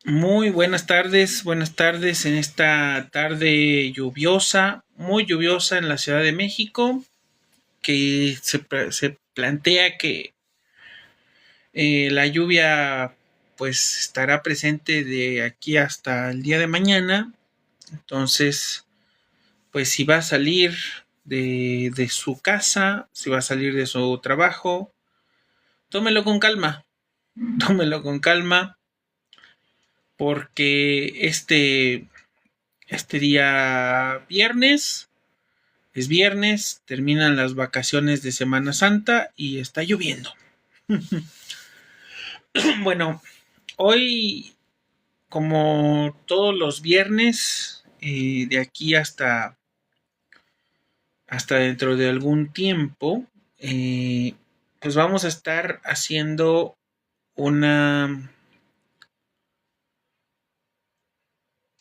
Muy buenas tardes en esta tarde lluviosa, muy lluviosa en la Ciudad de México, que se plantea que la lluvia pues estará presente de aquí hasta el día de mañana. Entonces, pues si va a salir de su casa, si va a salir de su trabajo, tómelo con calma, tómelo con calma, porque este día viernes es viernes, terminan las vacaciones de Semana Santa y está lloviendo. Bueno, hoy, como todos los viernes, de aquí hasta dentro de algún tiempo, pues vamos a estar haciendo una,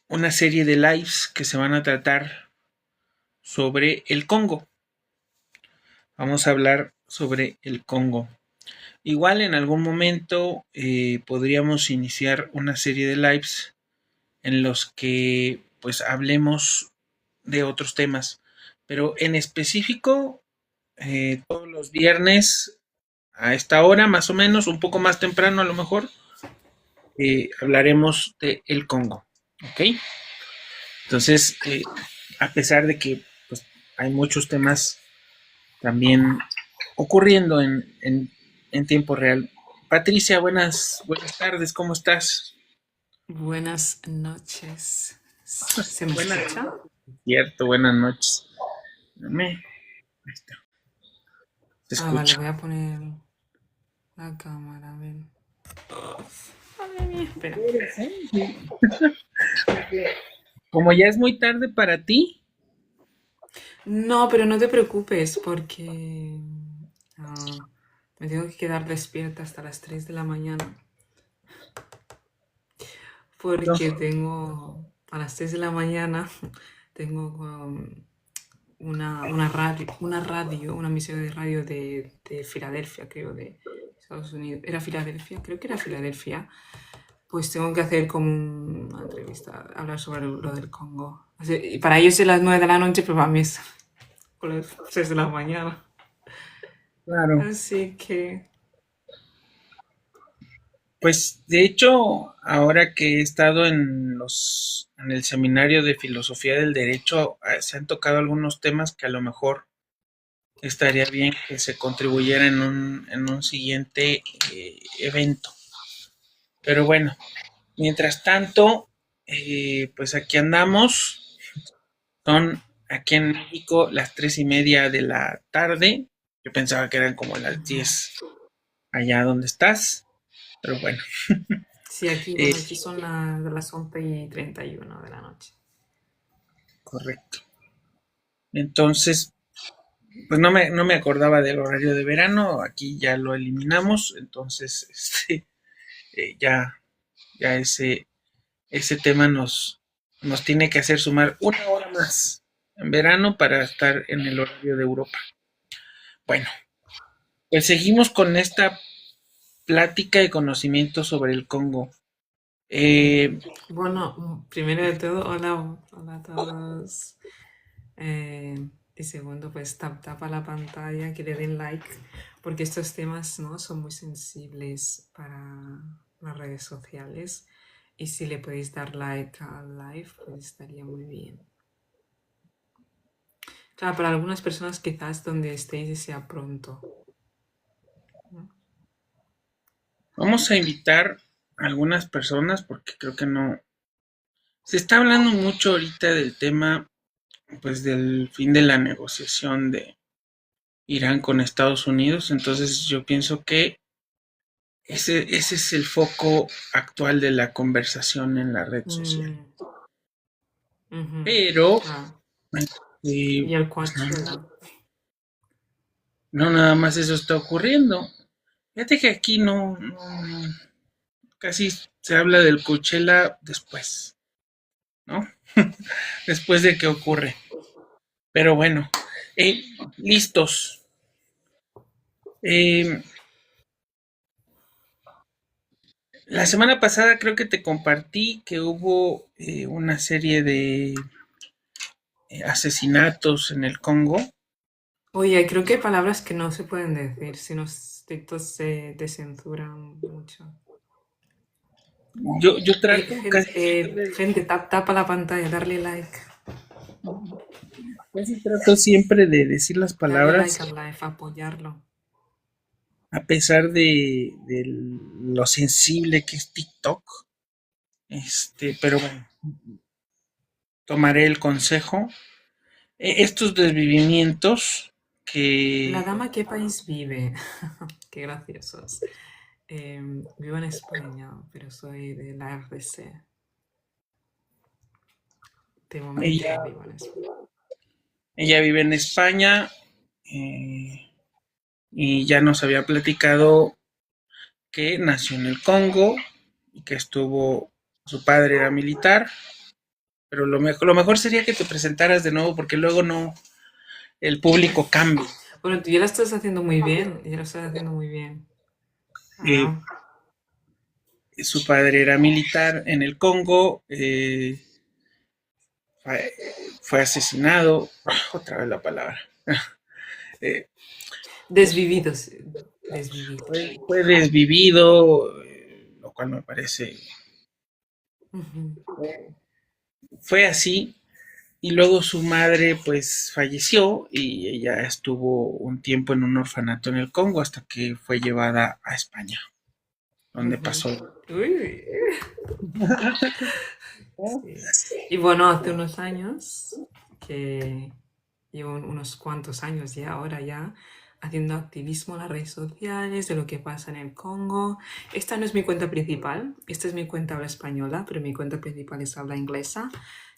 una serie de lives que se van a tratar sobre el Congo. Vamos a hablar sobre el Congo. Igual en algún momento podríamos iniciar una serie de lives en los que pues hablemos de otros temas. Pero en específico, todos los viernes a esta hora, más o menos, un poco más temprano a lo mejor, hablaremos de el Congo. ¿Ok? Entonces, a pesar de que pues, hay muchos temas también ocurriendo en tiempo real. Patricia, buenas tardes, ¿cómo estás? Buenas noches. ¿Se me Buenas, escucha? cierto, buenas noches. Ahí está, te Ah, vale, escucho. voy a poner la cámara, a ver. Madre mía, espera. Como ya es muy tarde para ti, No, pero no te preocupes porque me tengo que quedar despierta hasta las 3 de la mañana no. porque tengo a las 3 de la mañana tengo una misión de radio de Filadelfia, creo, de Estados Unidos. ¿Era Filadelfia? Creo que era Filadelfia. Pues tengo que hacer como una entrevista, hablar sobre lo del Congo. Y para ellos es las 9 de la noche, pero para mí es con las 6 de la mañana. Claro. Así que, Pues de hecho, ahora que he estado en el seminario de filosofía del derecho, se han tocado algunos temas que a lo mejor estaría bien que se contribuyera en un siguiente evento. Pero bueno, mientras tanto, pues aquí andamos. Son aquí en México las 3:30 de la tarde. Yo pensaba que eran como las ujú. 10 allá donde estás. Pero bueno, Sí, aquí, eh, bueno, aquí son las 11:31 de la noche. correcto. Entonces, pues no me acordaba del horario de verano. Aquí ya lo eliminamos. Entonces, ya, ya ese tema nos tiene que hacer sumar una hora más en verano para estar en el horario de Europa. Bueno, pues seguimos con esta plática de conocimiento sobre el Congo. Eh, Bueno, primero de todo, hola a todos. Y segundo, pues tapa la pantalla, que le den like, porque estos temas, ¿no? Son muy sensibles para las redes sociales. Y si le podéis dar like al live, pues estaría muy bien. Claro, para algunas personas quizás donde estéis sea pronto, ¿no? vamos a invitar a algunas personas porque creo que no. Se está hablando mucho ahorita del tema, pues del fin de la negociación de Irán con Estados Unidos. Entonces yo pienso que ese es el foco actual de la conversación en la red social. Mm, ujú, Pero, claro. Y el pues no, Coachella. no nada más eso está ocurriendo. Fíjate que aquí casi se habla del Coachella después, ¿no? Después de que ocurre. Pero bueno, eh, listos. Eh, La semana pasada creo que te compartí que hubo una serie de asesinatos en el Congo. Oye, creo que hay palabras que no se pueden decir, si los TikToks se censuran mucho. Yo trato casi Gente, tapa la pantalla, darle like. siempre de decir las Darle like palabras al live, apoyarlo. a pesar de lo sensible que es TikTok. Pero bueno, tomaré el consejo. Estos desvivimientos La que dama, ¿qué país vive? Qué graciosos. Vivo en España, pero soy de la RDC. De momento ella, vivo en España. ella vive en España, eh, y ya nos había platicado que nació en el Congo y que su padre era militar, pero lo mejor sería que te presentaras de nuevo porque luego no, el público cambia. Bueno, tú ya lo estás haciendo muy bien, ya lo estás haciendo muy bien. Eh, Ah, Su padre era militar en el Congo, fue asesinado, otra vez la palabra, eh, desvividos, desvivido. fue desvivido, lo cual me parece, Ujú. fue así, y luego su madre pues falleció y ella estuvo un tiempo en un orfanato en el Congo hasta que fue llevada a España, donde Ujú. pasó. Uy, sí. Y bueno, hace unos años, que llevo unos cuantos años ya, ahora ya, haciendo activismo en las redes sociales de lo que pasa en el Congo. Esta no es mi cuenta principal, esta es mi cuenta habla española, pero mi cuenta principal es habla inglesa,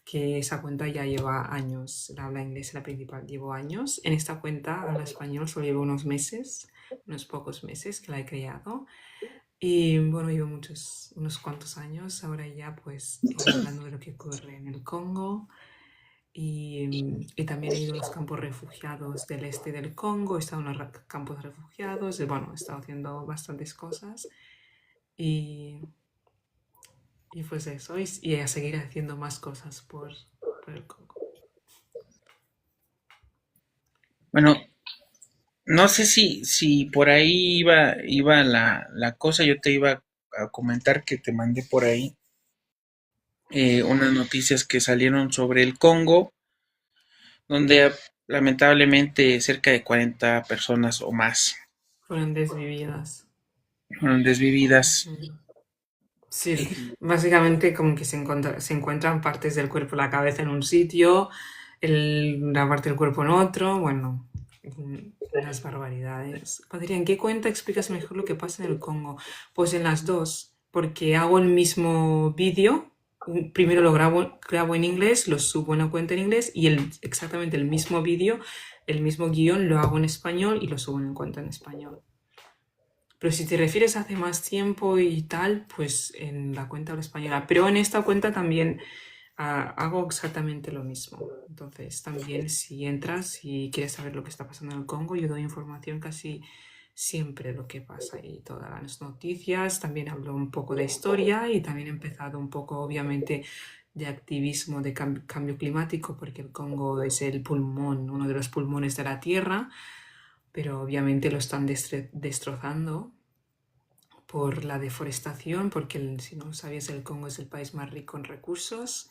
que esa cuenta ya lleva años. La habla inglesa, la principal, llevo años. En esta cuenta habla español solo llevo unos meses, unos pocos meses que la he creado. Y bueno, llevo unos cuantos años ahora ya pues hablando de lo que ocurre en el Congo y también he ido a los campos refugiados del este del Congo, he estado en los campos refugiados, y bueno, he estado haciendo bastantes cosas y, y pues eso, y a seguir haciendo más cosas por el Congo. Bueno, no sé si por ahí iba la cosa, yo te iba a comentar que te mandé por ahí unas noticias que salieron sobre el Congo, donde lamentablemente cerca de 40 personas o más Fueron desvividas. fueron desvividas. Ujú. Sí, básicamente como que se encuentran partes del cuerpo, la cabeza en un sitio, la parte del cuerpo en otro, bueno, unas barbaridades. Padre, ¿en qué cuenta explicas mejor lo que pasa en el Congo? Pues en las dos, porque hago el mismo vídeo, primero lo grabo en inglés, lo subo a una cuenta en inglés y exactamente el mismo vídeo, el mismo guión lo hago en español y lo subo en cuenta en español. Pero si te refieres a hace más tiempo y tal, pues en la cuenta habla española. Pero en esta cuenta también hago exactamente lo mismo. Entonces, también si entras y quieres saber lo que está pasando en el Congo, yo doy información casi siempre de lo que pasa y todas las noticias. También hablo un poco de historia y también he empezado un poco, obviamente, de activismo de cambio climático, porque el Congo es el pulmón, uno de los pulmones de la Tierra, pero obviamente lo están destrozando por la deforestación, porque si no lo sabías, el Congo es el país más rico en recursos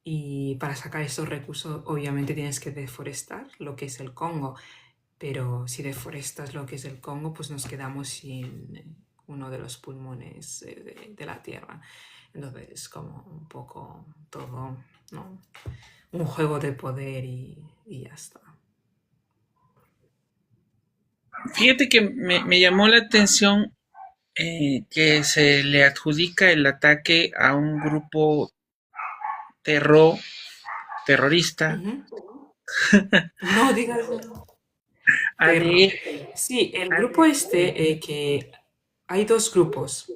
y para sacar esos recursos obviamente tienes que deforestar lo que es el Congo, pero si deforestas lo que es el Congo, pues nos quedamos sin uno de los pulmones de la Tierra. Entonces es como un poco todo, ¿no? Un juego de poder y ya está. Fíjate que me llamó la atención que se le adjudica el ataque a un grupo terror, terrorista, Ujú. No digas terror. ADF. Sí, el grupo este, que hay dos grupos,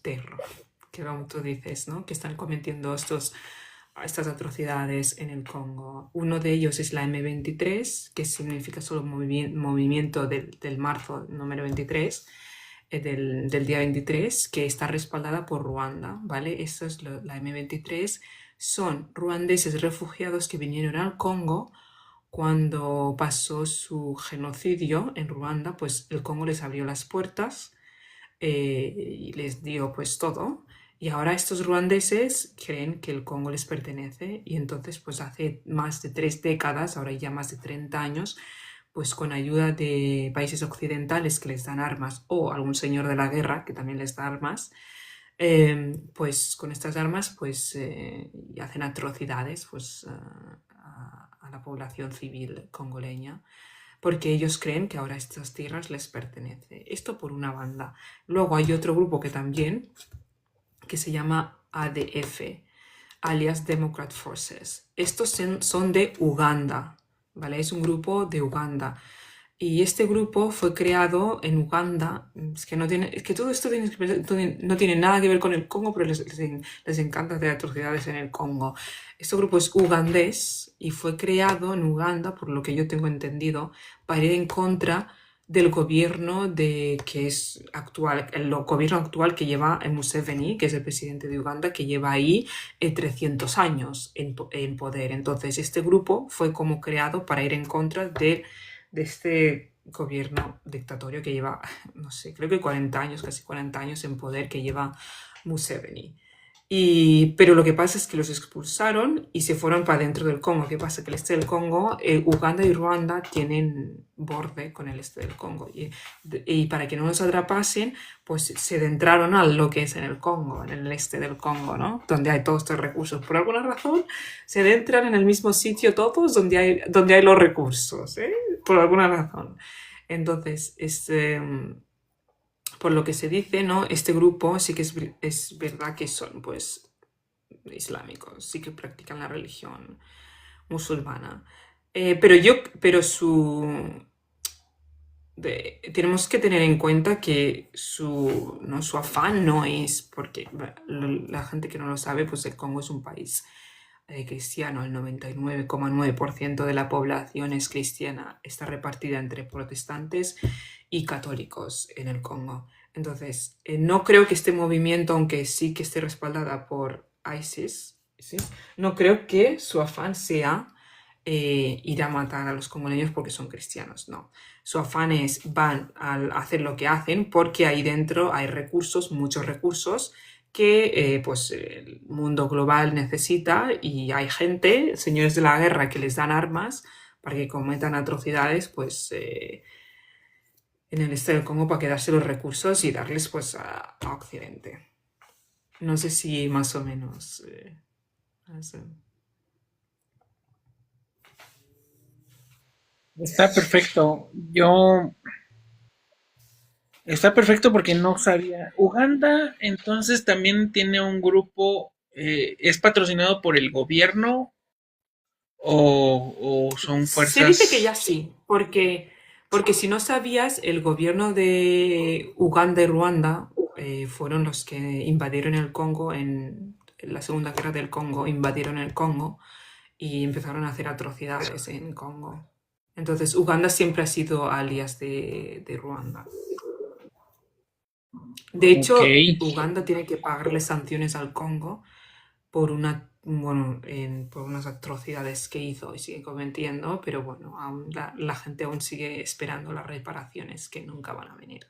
terror, que como tú dices, ¿no? Que están cometiendo estas atrocidades en el Congo. Uno de ellos es la M23, que significa solo movimiento del marzo número 23. del día 23, que está respaldada por Ruanda, ¿vale? Esto es la M23, son ruandeses refugiados que vinieron al Congo cuando pasó su genocidio en Ruanda, pues el Congo les abrió las puertas y les dio pues todo. Y ahora estos ruandeses creen que el Congo les pertenece y entonces pues hace más de 3 décadas, ahora ya más de 30 años, pues con ayuda de países occidentales que les dan armas o algún señor de la guerra que también les da armas, pues con estas armas pues y hacen atrocidades pues a la población civil congoleña porque ellos creen que ahora estas tierras les pertenecen. Esto por una banda. Luego hay otro grupo que también, que se llama ADF, alias Democrat Forces. Estos son de Uganda, ¿vale? Es un grupo de Uganda. Y este grupo fue creado en Uganda. Es que todo esto no tiene nada que ver con el Congo, pero les encanta hacer atrocidades en el Congo. Este grupo es ugandés y fue creado en Uganda, por lo que yo tengo entendido, para ir en contra del gobierno que es actual, el gobierno actual que lleva Museveni, que es el presidente de Uganda, que lleva ahí 300 años en poder. Entonces, este grupo fue como creado para ir en contra de este gobierno dictatorio que lleva, no sé, creo que 40 años, casi 40 años en poder que lleva Museveni. Pero lo que pasa es que los expulsaron y se fueron para dentro del Congo. ¿Qué pasa? Que el este del Congo, Uganda y Ruanda tienen borde con el este del Congo. Y para que no los atrapasen, pues se adentraron a lo que es en el Congo, en el este del Congo, ¿no? Donde hay todos estos recursos. Por alguna razón, se adentran en el mismo sitio todos donde hay los recursos, ¿eh? Por alguna razón. Entonces, por lo que se dice, ¿no? Este grupo sí que es verdad que son, pues, islámicos, sí que practican la religión musulmana. Tenemos que tener en cuenta que su afán no es, porque la gente que no lo sabe, pues el Congo es un país cristiano, el 99,9% de la población es cristiana, está repartida entre protestantes y católicos en el Congo. Entonces, no creo que este movimiento, aunque sí que esté respaldada por ISIS, ¿sí? No creo que su afán sea ir a matar a los congoleños porque son cristianos, no. Su afán van a hacer lo que hacen porque ahí dentro hay recursos, muchos recursos, que pues el mundo global necesita y hay gente, señores de la guerra, que les dan armas para que cometan atrocidades pues en el este del Congo para quedarse los recursos y darles pues a Occidente. No sé si más o menos... Está perfecto. Está perfecto porque no sabía. Uganda entonces también tiene un grupo, ¿es patrocinado por el gobierno o son Se dice que fuerzas? ya sí, porque si no sabías, el gobierno de Uganda y Ruanda fueron los que invadieron el Congo en la Segunda Guerra del Congo, invadieron el Congo y empezaron a hacer atrocidades en Congo. Entonces, Uganda siempre ha sido alias de Ruanda. De Ok. hecho, Uganda tiene que pagarle sanciones al Congo por unas atrocidades que hizo y sigue cometiendo, pero bueno, la gente aún sigue esperando las reparaciones que nunca van a venir.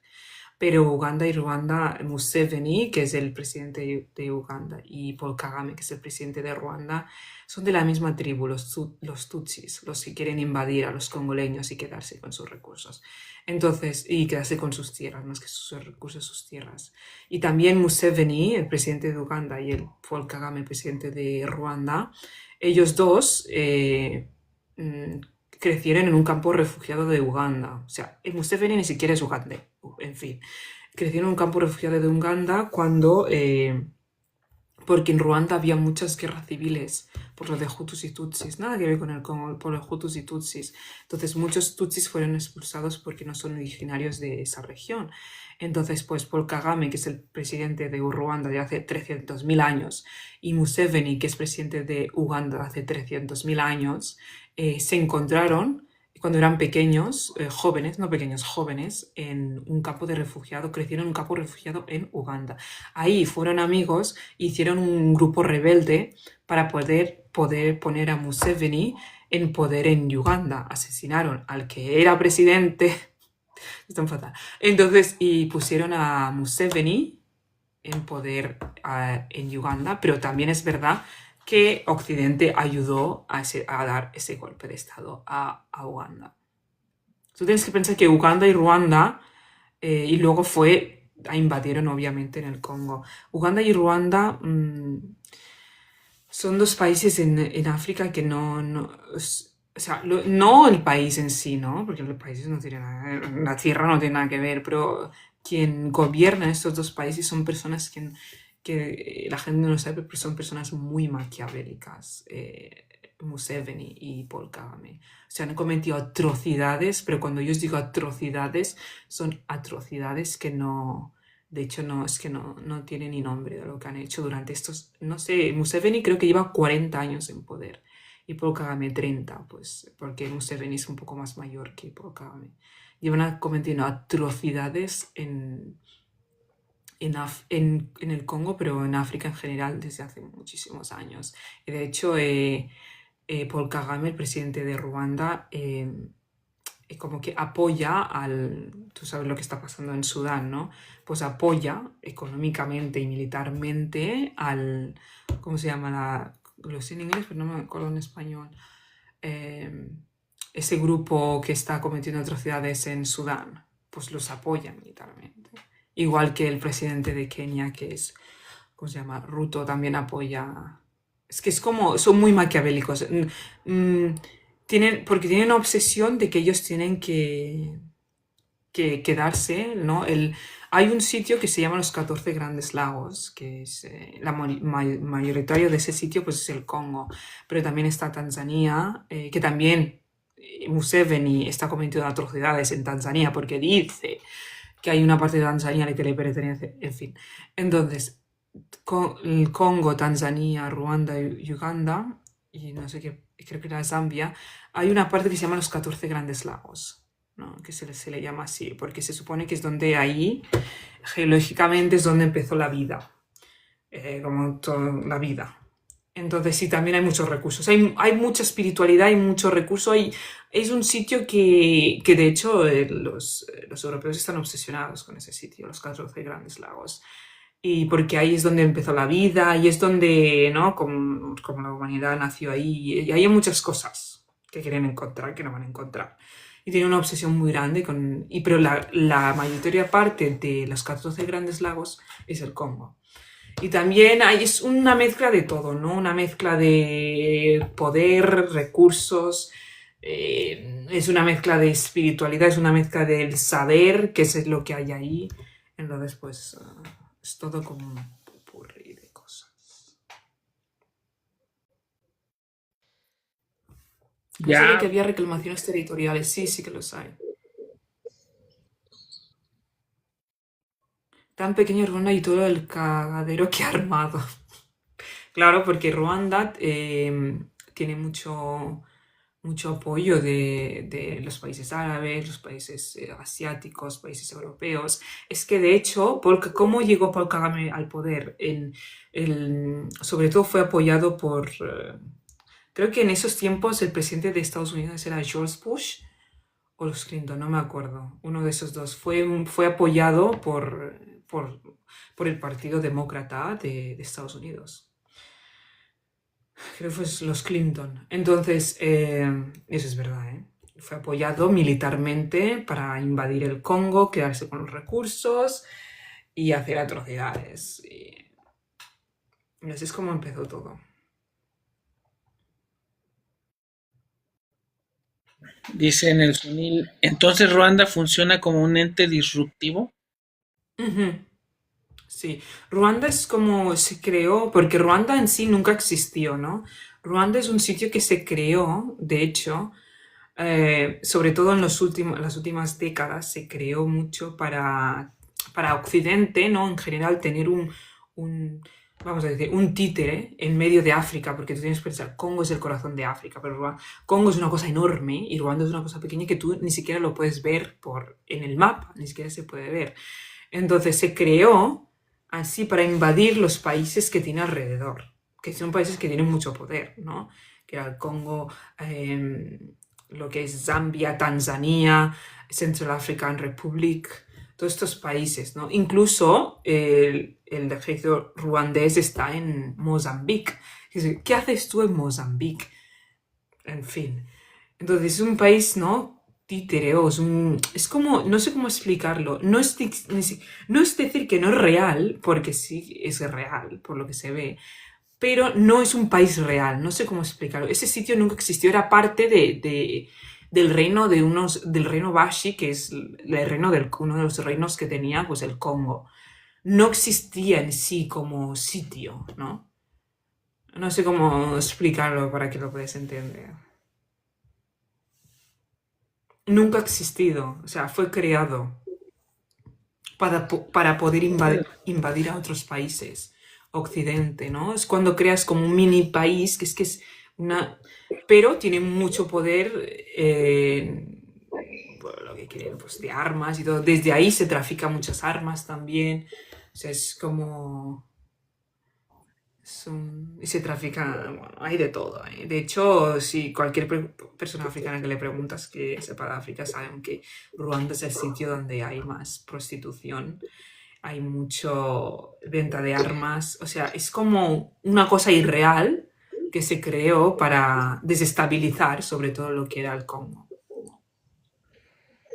Pero Uganda y Ruanda, Museveni, que es el presidente de Uganda, y Paul Kagame, que es el presidente de Ruanda, son de la misma tribu, los Tutsis, los que quieren invadir a los congoleños y quedarse con sus recursos. Entonces, y quedarse con sus tierras, más que sus recursos, sus tierras. Y también Museveni, el presidente de Uganda, y el Paul Kagame, el presidente de Ruanda, ellos dos mm, crecieron en un campo refugiado de Uganda. O sea, el Museveni ni siquiera es ugandés, en fin. Crecieron en un campo refugiado de Uganda porque en Ruanda había muchas guerras civiles por lo de Hutus y Tutsis, nada que ver con el Congo, por los Hutus y Tutsis. Entonces muchos Tutsis fueron expulsados porque no son originarios de esa región. Entonces, pues Paul Kagame, que es el presidente de Ruanda de hace 300.000 años, y Museveni, que es presidente de Uganda de hace 300.000 años, se encontraron cuando eran pequeños, jóvenes, no pequeños, jóvenes, en un campo de refugiados, crecieron en un campo de refugiados en Uganda. Ahí fueron amigos, hicieron un grupo rebelde para poder poner a Museveni en poder en Uganda. Asesinaron al que era presidente, están fatal. Entonces, y pusieron a Museveni en poder en Uganda, pero también es verdad que Occidente ayudó a dar ese golpe de Estado a Uganda. Tú tienes que pensar que Uganda y Ruanda, y luego invadieron obviamente en el Congo. Uganda y Ruanda son dos países en África que o sea, no el país en sí, ¿no? Porque los países no tienen nada que ver, la tierra no tiene nada que ver, pero quien gobierna estos dos países son personas que la gente no sabe, pero son personas muy maquiavélicas. Museveni y Paul Kagame. O sea, han cometido atrocidades, pero cuando yo os digo atrocidades, son atrocidades que no, de hecho, no, es que no tiene ni nombre de lo que han hecho durante estos, no sé, Museveni creo que lleva 40 años en poder y Paul Kagame 30, pues, porque Museveni es un poco más mayor que Paul Kagame. Llevan cometiendo atrocidades en el Congo, pero en África en general desde hace muchísimos años. Y de hecho, Paul Kagame, el presidente de Ruanda, como que apoya tú sabes lo que está pasando en Sudán, ¿no? Pues apoya económicamente y militarmente ¿cómo se llama? Lo sé en inglés, pero no me acuerdo en español. Ese grupo que está cometiendo atrocidades en Sudán, pues los apoya militarmente. Igual que el presidente de Kenia, que es, ¿cómo se llama? Ruto, también apoya. Es que es como, son muy maquiavélicos. Porque tienen una obsesión de que ellos tienen que quedarse, ¿no? Hay un sitio que se llama los 14 Grandes Lagos, que es mayoritario de ese sitio, pues es el Congo. Pero también está Tanzania, que también Museveni está cometiendo atrocidades en Tanzania porque dice que hay una parte de Tanzania a la que le pertenece, en fin. Entonces, el Congo, Tanzania, Ruanda y Uganda, y no sé qué, creo que era Zambia, hay una parte que se llama los 14 Grandes Lagos, ¿no? Que se le llama así, porque se supone que es donde ahí, geológicamente, es donde empezó la vida, como toda la vida. Entonces sí, también hay muchos recursos, hay mucha espiritualidad, hay mucho recurso, es un sitio que de hecho los europeos están obsesionados con ese sitio, los 14 Grandes Lagos. Y porque ahí es donde empezó la vida, y es donde, ¿no? Como la humanidad nació ahí, y hay muchas cosas que quieren encontrar, que no van a encontrar. Y tienen una obsesión muy grande pero la mayoritaria parte de los 14 Grandes Lagos es el Congo. Y también es una mezcla de todo, ¿no? Una mezcla de poder, recursos, es una mezcla de espiritualidad, es una mezcla del saber, que es lo que hay ahí. Entonces, pues, es todo como un popurrí de cosas. No sabía que Ya, había reclamaciones territoriales. Sí, sí que los hay. Tan pequeño Ruanda y todo el cagadero que ha armado. Claro, porque Ruanda tiene mucho apoyo de los países árabes, los países asiáticos, países europeos. Es que de hecho, ¿cómo llegó Paul Kagame al poder? Sobre todo fue apoyado por, creo que en esos tiempos el presidente de Estados Unidos era George Bush o los Clinton, no me acuerdo. Uno de esos dos. Fue apoyado por el Partido Demócrata de Estados Unidos. Creo que fue los Clinton. Entonces, eso es verdad, ¿eh? Fue apoyado militarmente para invadir el Congo, quedarse con los recursos y hacer atrocidades. Y así es como empezó todo. dice en el Sunil, entonces Ruanda funciona como un ente disruptivo. Ujú. Sí, Ruanda es como se creó, porque Ruanda en sí nunca existió, ¿no? Ruanda es un sitio que se creó, de hecho, sobre todo en las últimas décadas, se creó mucho para Occidente, ¿no? En general, tener un vamos a decir, un títere en medio de África, porque tú tienes que pensar, Congo es el corazón de África, pero Congo es una cosa enorme y Ruanda es una cosa pequeña que tú ni siquiera lo puedes ver en el mapa, ni siquiera se puede ver. Entonces se creó así para invadir los países que tiene alrededor, que son países que tienen mucho poder, ¿no? Que era el Congo, lo que es Zambia, Tanzania, Central African Republic, todos estos países, ¿no? Incluso el ejército ruandés está en Mozambique. ¿Qué haces tú en Mozambique? En fin. Entonces es un país, ¿no? Títereo, es como, no sé cómo explicarlo. No es decir que no es real, porque sí es real, por lo que se ve, pero no es un país real, no sé cómo explicarlo. Ese sitio nunca existió, era parte del reino del reino Bashi, que es uno de los reinos que tenía pues el Congo. No existía en sí como sitio, ¿no? No sé cómo explicarlo para que lo podáis entender. Nunca ha existido, o sea, fue creado para poder invadir a otros países, Occidente, ¿no? Es cuando creas como un mini país, que es una... pero tiene mucho poder, por lo que quieren, pues de armas y todo. Desde ahí se trafica muchas armas también. O sea, es como... y se trafica, bueno, hay de todo. De hecho, si cualquier persona africana que le preguntas que sepa de África, saben que Ruanda es el sitio donde hay más prostitución, hay mucho venta de armas, o sea, es como una cosa irreal que se creó para desestabilizar sobre todo lo que era el Congo.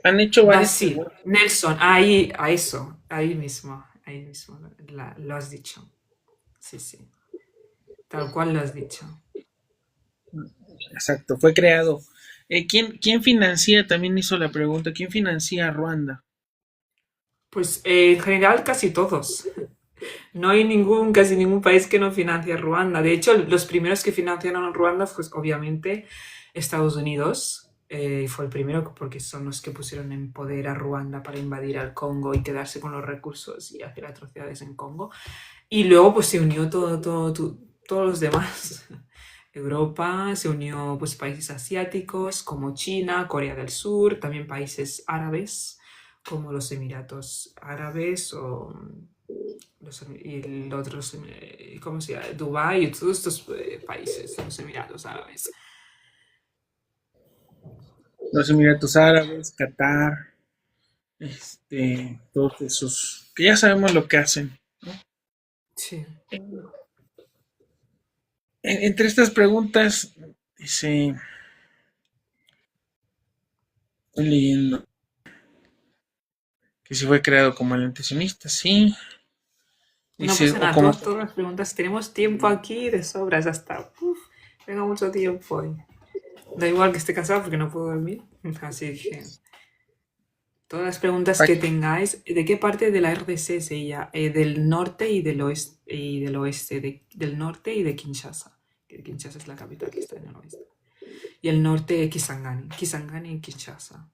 Han hecho varias Basil, preguntas. Nelson, a eso, ahí mismo, lo has dicho. Sí, sí, tal cual lo has dicho. Exacto, fue creado. ¿Quién financia? También hizo la pregunta. ¿Quién financia a Ruanda? Pues en general casi todos. No hay casi ningún país que no financie a Ruanda. De hecho, los primeros que financiaron a Ruanda, pues obviamente Estados Unidos. Fue el primero porque son los que pusieron en poder a Ruanda para invadir al Congo y quedarse con los recursos y hacer atrocidades en Congo. Y luego pues se unió todos los demás. Europa, se unió pues países asiáticos como China, Corea del Sur, también países árabes como los Emiratos Árabes o y el otro, ¿cómo se llama? Dubái y todos estos países, los Emiratos Árabes. Los Emiratos Árabes, Qatar, todos esos, que ya sabemos lo que hacen. Sí. Entre estas preguntas, dice, estoy leyendo que si fue creado como el antisionista, sí. No Dice, pasa o nada, como, todas las preguntas. Tenemos tiempo aquí de sobras hasta. Tengo mucho tiempo hoy. Da igual que esté cansado porque no puedo dormir. Así que todas las preguntas que tengáis, ¿de qué parte de la RDC es ella? Del norte y del oeste, del norte y de Kinshasa. Que Kinshasa es la capital que está en el oeste. Y el norte, Kisangani. Kisangani y Kinshasa.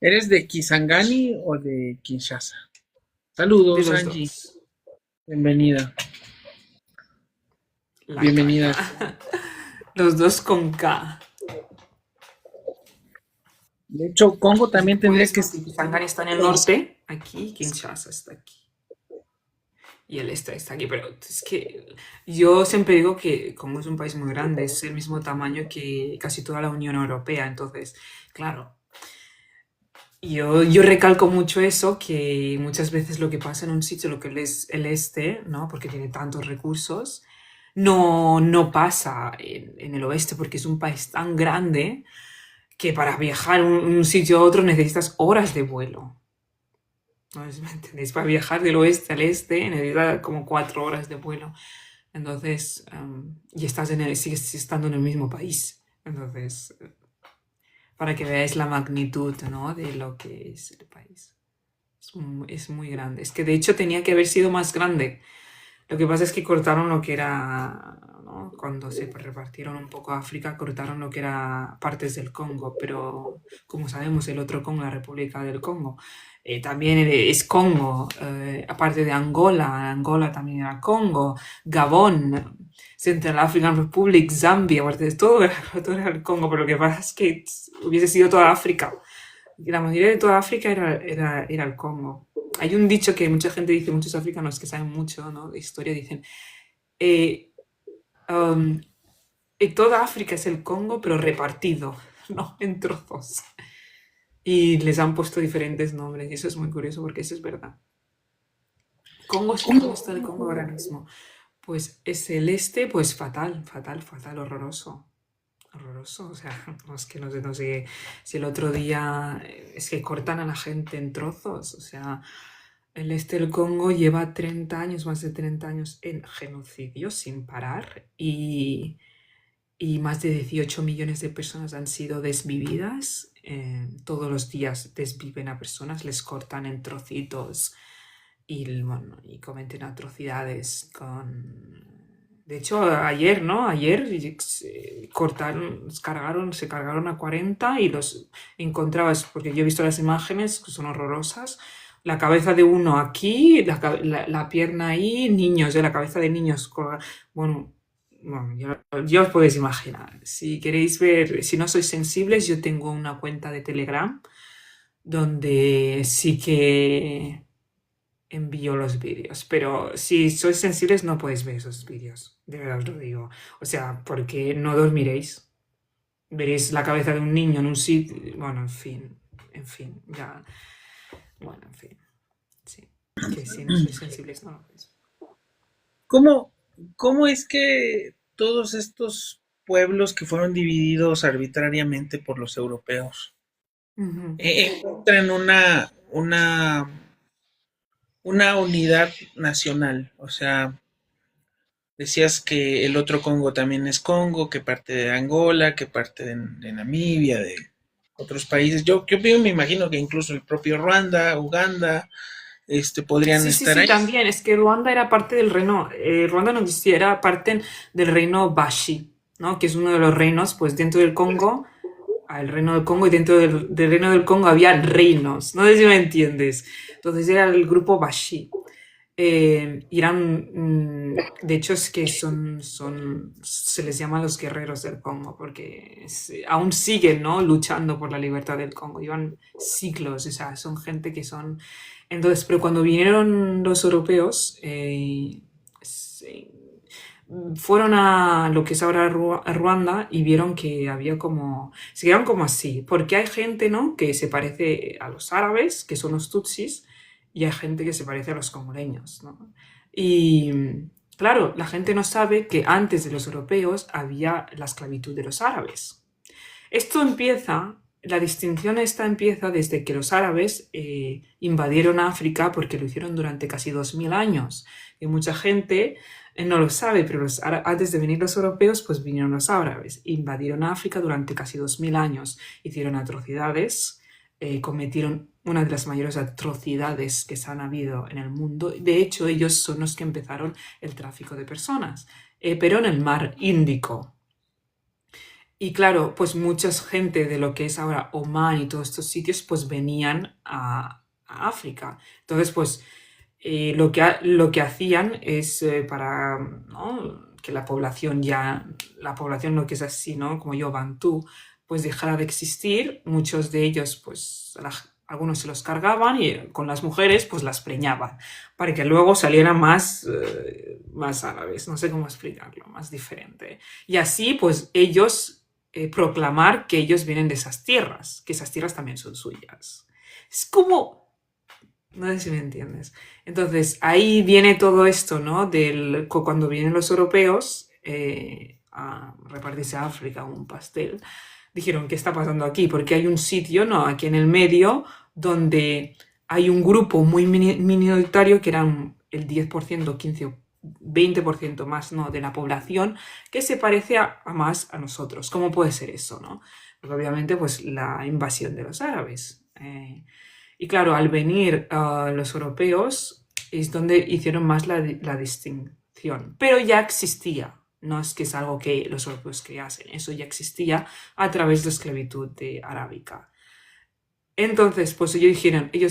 ¿eres de Kisangani o de Kinshasa? De Saludos, los Angie. dos. Bienvenida. La Bienvenida. caña. Los dos con K. De hecho, Congo Y también tendría después, que... porque Kisangani está en el norte, aquí, Kinshasa está aquí. Y el este está aquí, pero es que yo siempre digo que como es un país muy grande, es el mismo tamaño que casi toda la Unión Europea, entonces, claro, yo recalco mucho eso, que muchas veces lo que pasa en un sitio, lo que es el este, ¿no? Porque tiene tantos recursos, no pasa en el oeste, porque es un país tan grande que para viajar un sitio a otro necesitas horas de vuelo. ¿No? ¿Me entendéis? Para viajar del oeste al este necesitas como 4 horas de vuelo. Entonces, y sigues estando en el mismo país. Entonces, para que veáis la magnitud, ¿no? De lo que es el país. Es muy grande. Es que de hecho tenía que haber sido más grande. Lo que pasa es que cortaron lo que era, ¿no? Cuando se repartieron un poco a África, cortaron lo que era partes del Congo, pero como sabemos, el otro Congo, la República del Congo, también es Congo, aparte de Angola, Angola también era Congo, Gabón, Central African Republic, Zambia, aparte de todo, todo era el Congo, pero lo que pasa es que hubiese sido toda África. La mayoría de toda África era el Congo. Hay un dicho que mucha gente dice, muchos africanos que saben mucho, ¿no?, de historia, dicen, eh, um, toda África es el Congo, pero repartido, ¿no?, en trozos. Y les han puesto diferentes nombres, y eso es muy curioso porque eso es verdad. Congo, ¿cómo está el Congo ahora mismo? Pues es el este, pues fatal, fatal, fatal, horroroso. Horroroso, o sea, no, es que no sé si el otro día es que cortan a la gente en trozos, o sea, el este del Congo lleva 30 años, más de 30 años en genocidio sin parar y más de 18 millones de personas han sido desvividas. Todos los días desviven a personas, les cortan en trocitos y, bueno, y cometen atrocidades con... De hecho, ayer, ¿no? Ayer se cargaron a 40 y los encontrabas, porque yo he visto las imágenes que son horrorosas, la cabeza de uno aquí, la pierna ahí, niños, de la cabeza de niños. Bueno, ya os podéis imaginar. Si queréis ver, si no sois sensibles, yo tengo una cuenta de Telegram donde sí que envío los vídeos, pero si sois sensibles no podéis ver esos vídeos, de verdad os lo digo. O sea, porque no dormiréis. Veréis la cabeza de un niño en un sitio, bueno, en fin, ya, bueno, en fin, sí, que si no sois sensibles no lo veis. ¿Cómo, cómo es que todos estos pueblos que fueron divididos arbitrariamente por los europeos Ujú. encuentran una unidad nacional? O sea, decías que el otro Congo también es Congo, que parte de Angola, que parte de Namibia, de otros países. Yo me imagino que incluso el propio Ruanda, Uganda, podrían Sí, sí, estar sí, ahí. también. Es que Ruanda era parte del reino. Ruanda no existía, era parte del reino Bashi, ¿no? Que es uno de los reinos, pues dentro del Congo, el reino del Congo, y dentro del reino del Congo había reinos. No sé si me entiendes. Entonces era el grupo Bashi. De hecho es que se les llama los guerreros del Congo, porque aún siguen, ¿no?, luchando por la libertad del Congo. Llevan siglos, o sea, son gente que son... Entonces, pero cuando vinieron los europeos, se- fueron a lo que es ahora Ruanda y vieron que había como... Se quedaron como así, porque hay gente, ¿no?, que se parece a los árabes, que son los tutsis, y hay gente que se parece a los congoleños, ¿no? Y claro, la gente no sabe que antes de los europeos había la esclavitud de los árabes. Esto empieza, la distinción esta empieza desde que los árabes invadieron África, porque lo hicieron durante casi 2000 años. Y mucha gente no lo sabe, pero antes de venir los europeos, pues vinieron los árabes. Invadieron África durante casi 2000 años. Hicieron atrocidades, cometieron una de las mayores atrocidades que se han habido en el mundo. De hecho, ellos son los que empezaron el tráfico de personas, pero en el mar Índico. Y claro, pues mucha gente de lo que es ahora Oman y todos estos sitios, pues venían a África. Entonces, pues lo que hacían es para, ¿no?, que la población lo que es así, ¿no?, como yo, Bantú, pues dejara de existir. Muchos de ellos, pues algunos se los cargaban y con las mujeres, pues las preñaban, para que luego salieran más árabes, no sé cómo explicarlo, más diferente. Y así, pues ellos proclamar que ellos vienen de esas tierras, que esas tierras también son suyas. Es como... No sé si me entiendes. Entonces, ahí viene todo esto, ¿no? Cuando vienen los europeos a repartirse a África un pastel, dijeron, ¿qué está pasando aquí? Porque hay un sitio, ¿no?, aquí en el medio, donde hay un grupo muy minoritario, que eran el 10%, 15 o 20% más, ¿no?, de la población, que se parece más a nosotros. ¿Cómo puede ser eso, no? Porque obviamente, pues, la invasión de los árabes. Y claro, al venir los europeos es donde hicieron más la facción, pero ya existía. No es que es algo que los europeos creasen, eso ya existía a través de esclavitud de arábica. Entonces, pues ellos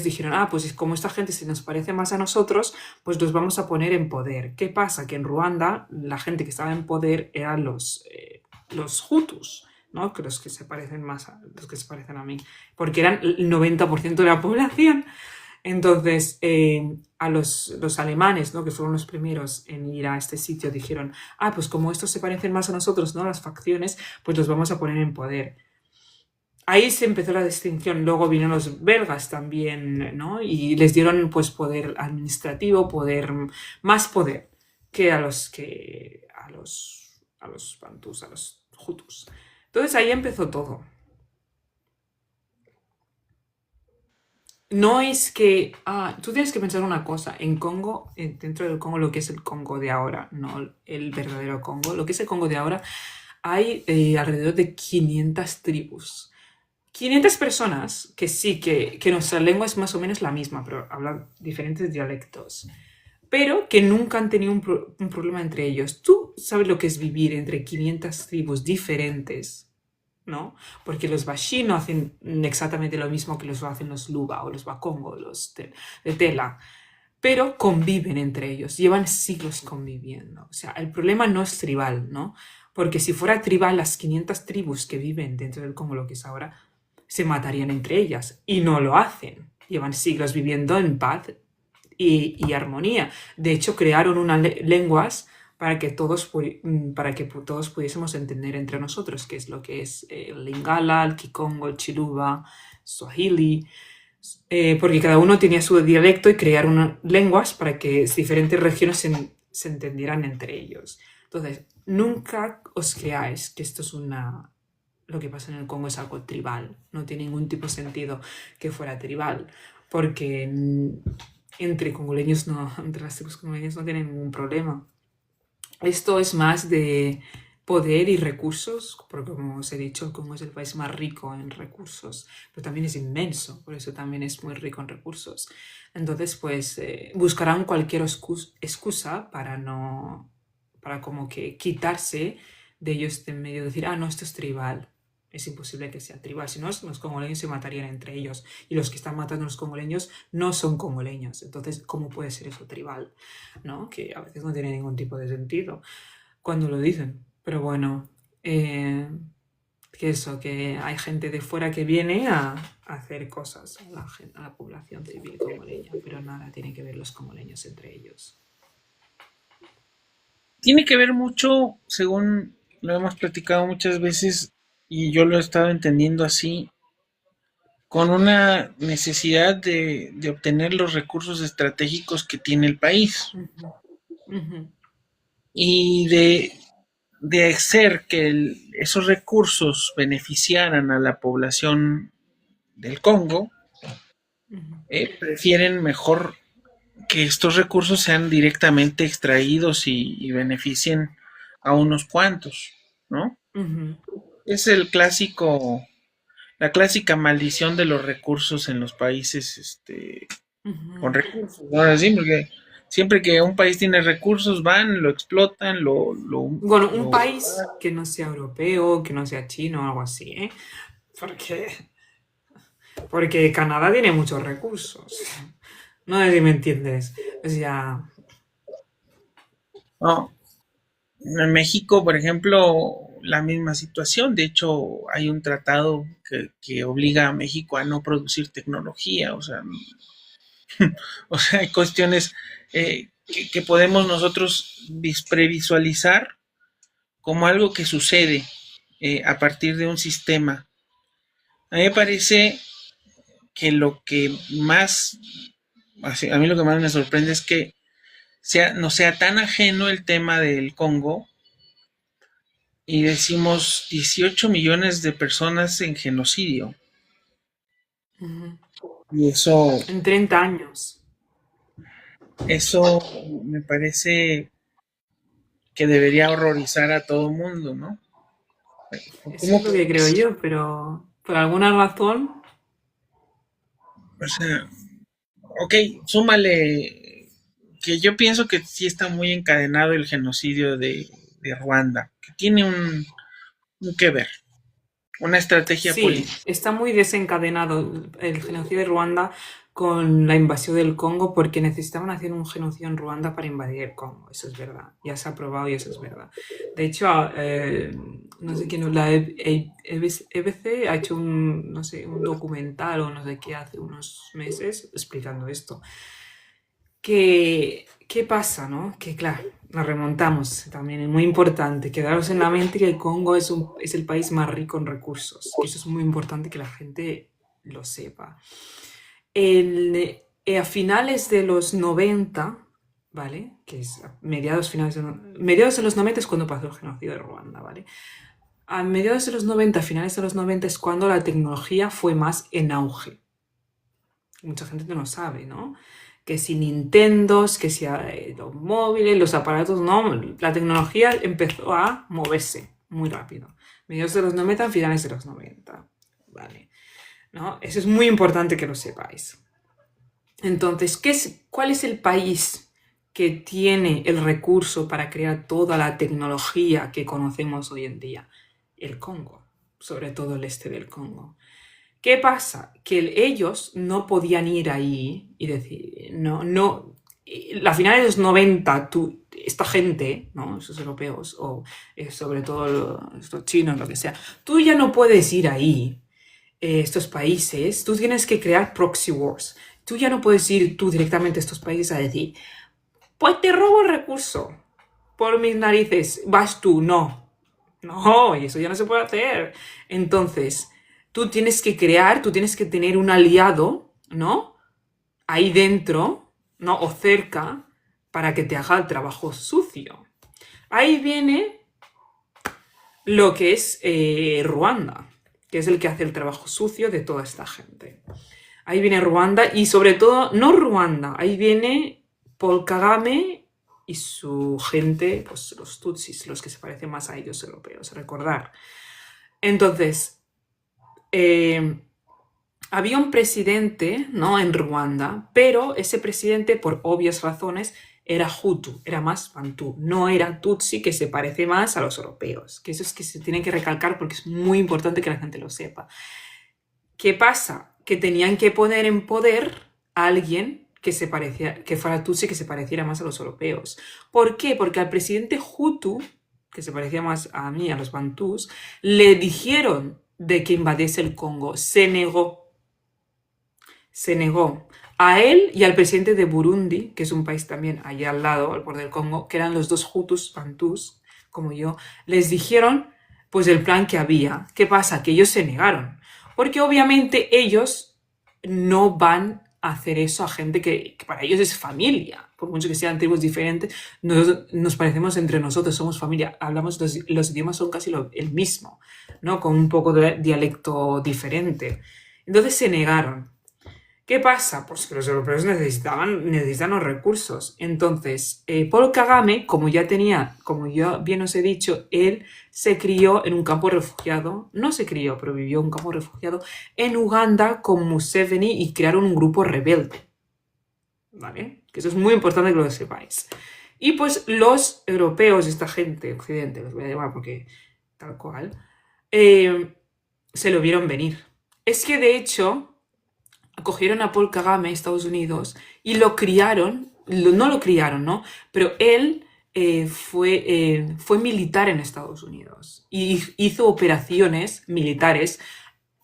dijeron, pues como esta gente se nos parece más a nosotros, pues los vamos a poner en poder. ¿Qué pasa? Que en Ruanda la gente que estaba en poder eran los Hutus, ¿no? Que los que se parecen más a los que se parecen a mí, porque eran el 90% de la población. Entonces, a los alemanes, ¿no? Que fueron los primeros en ir a este sitio, dijeron, pues como estos se parecen más a nosotros, ¿no? Las facciones, pues los vamos a poner en poder. Ahí se empezó la distinción. Luego vinieron los belgas también, ¿no? Y les dieron pues poder administrativo, más poder que a los bantús, a los hutus. Entonces ahí empezó todo. No es que. Tú tienes que pensar una cosa. En Congo, dentro del Congo, lo que es el Congo de ahora, no el verdadero Congo, lo que es el Congo de ahora, hay alrededor de 500 tribus. 500 personas que sí, que nuestra lengua es más o menos la misma, pero hablan diferentes dialectos, pero que nunca han tenido un problema entre ellos. Tú sabes lo que es vivir entre 500 tribus diferentes, ¿no? Porque los Bashi no hacen exactamente lo mismo que los hacen los Luba o los Bakongo, los de Tela, pero conviven entre ellos, llevan siglos conviviendo. O sea, el problema no es tribal, ¿no? Porque si fuera tribal, las 500 tribus que viven dentro del Congo, lo que es ahora, se matarían entre ellas. Y no lo hacen. Llevan siglos viviendo en paz y armonía. De hecho, crearon unas lenguas para que todos pudiésemos entender entre nosotros, que es lo que es el Lingala, el Kikongo, el Chiluba, Swahili, porque cada uno tenía su dialecto y crearon lenguas para que diferentes regiones se entendieran entre ellos. Entonces, nunca os creáis que esto es lo que pasa en el Congo es algo tribal. No tiene ningún tipo de sentido que fuera tribal, porque entre las tribus congoleñas no tienen ningún problema. Esto es más de poder y recursos, porque como os he dicho, el Congo es el país más rico en recursos, pero también es inmenso, por eso también es muy rico en recursos. Entonces, pues buscarán cualquier excusa para como que quitarse de ellos de en medio, decir, no, esto es tribal. Es imposible que sea tribal, si no, los congoleños se matarían entre ellos, y los que están matando a los congoleños no son congoleños. Entonces, ¿cómo puede ser eso tribal? ¿No? Que a veces no tiene ningún tipo de sentido cuando lo dicen. Pero bueno, que hay gente de fuera que viene a hacer cosas a la población civil congoleña, pero nada tiene que ver los congoleños entre ellos. Tiene que ver mucho, según lo hemos platicado muchas veces, y yo lo he estado entendiendo así, con una necesidad de obtener los recursos estratégicos que tiene el país y de hacer que esos recursos beneficiaran a la población del Congo, prefieren mejor que estos recursos sean directamente extraídos y beneficien a unos cuantos, ¿no? Es la clásica maldición de los recursos en los países con recursos, ¿no? Así, porque siempre que un país tiene recursos, van, lo explotan, Bueno, un país que no sea europeo, que no sea chino o algo así, ¿eh? Porque Canadá tiene muchos recursos. No sé si me entiendes. O sea. No. En México, por ejemplo, la misma situación. De hecho, hay un tratado que obliga a México a no producir tecnología. O sea, hay cuestiones que podemos nosotros previsualizar como algo que sucede a partir de un sistema. A mí me parece que a mí lo que más me sorprende es que no sea tan ajeno el tema del Congo y decimos 18 millones de personas en genocidio. Y En 30 años. Eso me parece que debería horrorizar a todo mundo, ¿no? Eso es lo que creo yo, pero por alguna razón. O sea, ok, súmale que yo pienso que sí está muy encadenado el genocidio de Ruanda, que tiene un que ver, una estrategia Sí, política. está muy desencadenado el genocidio de Ruanda con la invasión del Congo porque necesitaban hacer un genocidio en Ruanda para invadir el Congo. Eso es verdad. Ya se ha probado y eso es verdad. De hecho, no sé quién, la EBC ha hecho un, no sé, un documental o no sé qué hace unos meses explicando esto. ¿Qué pasa, no? Que claro, nos remontamos también, es muy importante quedaros en la mente que el Congo es el país más rico en recursos, que eso es muy importante que la gente lo sepa. A finales de los 90, ¿vale? Que es a mediados, mediados de los 90 es cuando pasó el genocidio de Ruanda, ¿vale? A mediados de los 90, finales de los 90 es cuando la tecnología fue más en auge. Mucha gente no lo sabe, ¿no? Que si Nintendos, que si los móviles, los aparatos, no, la tecnología empezó a moverse muy rápido. Mediados de los 90, finales de los 90, ¿vale? ¿No? Eso es muy importante que lo sepáis. Entonces, ¿cuál es el país que tiene el recurso para crear toda la tecnología que conocemos hoy en día? El Congo, sobre todo el este del Congo. ¿Qué pasa? Que ellos no podían ir ahí y decir, no, a finales de los 90, esta gente, ¿no? Esos europeos, o sobre todo estos chinos, lo que sea, tú ya no puedes ir ahí, estos países, tú tienes que crear proxy wars. Tú ya no puedes ir tú directamente a estos países a decir, pues te robo el recurso, por mis narices, vas tú, no. No, y eso ya no se puede hacer. Entonces, tú tienes que crear, tú tienes que tener un aliado, ¿no? Ahí dentro, ¿no? O cerca, para que te haga el trabajo sucio. Ahí viene lo que es Ruanda, que es el que hace el trabajo sucio de toda esta gente. Ahí viene Ruanda y sobre todo, no Ruanda, ahí viene Paul Kagame y su gente, pues los Tutsis, los que se parecen más a ellos europeos, recordar. Entonces, había un presidente, ¿no? En Ruanda, pero ese presidente, por obvias razones, era Hutu, era más Bantú, no era Tutsi, que se parece más a los europeos. Que eso es que se tiene que recalcar porque es muy importante que la gente lo sepa. ¿Qué pasa? Que tenían que poner en poder a alguien que fuera Tutsi, que se pareciera más a los europeos. ¿Por qué? Porque al presidente Hutu, que se parecía más a mí, a los bantús, le dijeron de que invadiese el Congo. Se negó. Se negó. A él y al presidente de Burundi, que es un país también allá al lado, al borde del Congo, que eran los dos Hutus, bantús, como yo, les dijeron pues el plan que había. ¿Qué pasa? Que ellos se negaron. Porque obviamente ellos no van a hacer eso a gente que para ellos es familia. Por mucho que sean tribus diferentes, nos parecemos entre nosotros, somos familia. Hablamos, los idiomas son casi el mismo, ¿no? Con un poco de dialecto diferente. Entonces se negaron. ¿Qué pasa? Pues que los europeos necesitan los recursos. Entonces, Paul Kagame, como yo bien os he dicho, él se crió en un campo refugiado, no se crió, pero vivió en un campo refugiado en Uganda con Museveni y crearon un grupo rebelde. ¿Vale? Que eso es muy importante que lo sepáis. Y pues los europeos, esta gente, occidente, los voy a llamar porque tal cual, se lo vieron venir. Es que de hecho cogieron a Paul Kagame, Estados Unidos, y lo criaron, no lo criaron, ¿no? Pero él fue militar en Estados Unidos y hizo operaciones militares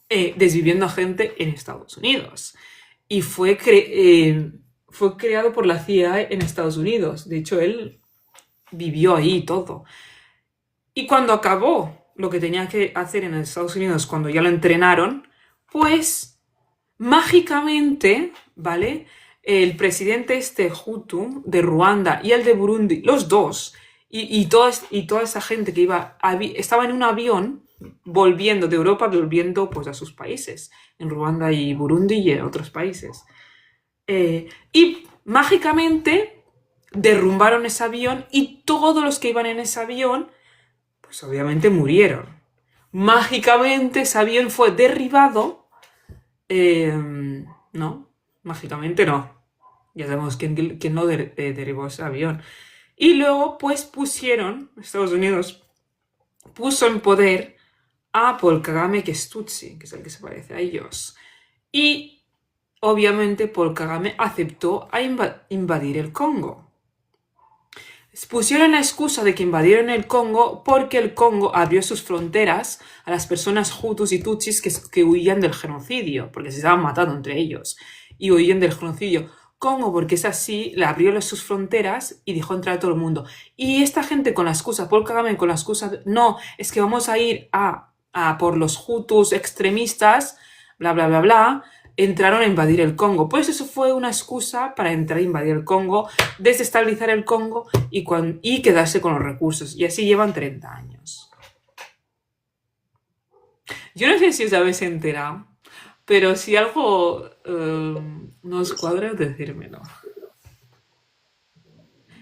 desviviendo a gente en Estados Unidos. Y fue creado por la CIA en Estados Unidos. De hecho, él vivió ahí y todo. Y cuando acabó lo que tenía que hacer en Estados Unidos, cuando ya lo entrenaron, pues mágicamente, ¿vale? El presidente Hutu de Ruanda y el de Burundi, los dos, y toda esa gente que estaba en un avión volviendo de Europa, volviendo pues a sus países, en Ruanda y Burundi y en otros países. Y mágicamente derrumbaron ese avión y todos los que iban en ese avión, pues obviamente murieron. Mágicamente ese avión fue derribado. No, mágicamente no. Ya sabemos quién lo derribó ese avión. Y luego, pues Estados Unidos puso en poder a Paul Kagame, que es Tutsi, que es el que se parece a ellos. Y obviamente Paul Kagame aceptó a invadir el Congo. Pusieron la excusa de que invadieron el Congo porque el Congo abrió sus fronteras a las personas hutus y tutsis que huían del genocidio, porque se estaban matando entre ellos y huían del genocidio. Congo, porque es así, le abrió sus fronteras y dejó entrar a todo el mundo. Y esta gente con la excusa, Paul Kagame con la excusa, no, es que vamos a ir a por los hutus extremistas, bla, bla, bla, bla, entraron a invadir el Congo. Pues eso fue una excusa para entrar a invadir el Congo, desestabilizar el Congo y quedarse con los recursos. Y así llevan 30 años. Yo no sé si os habéis enterado, pero si algo no os cuadra, decírmelo.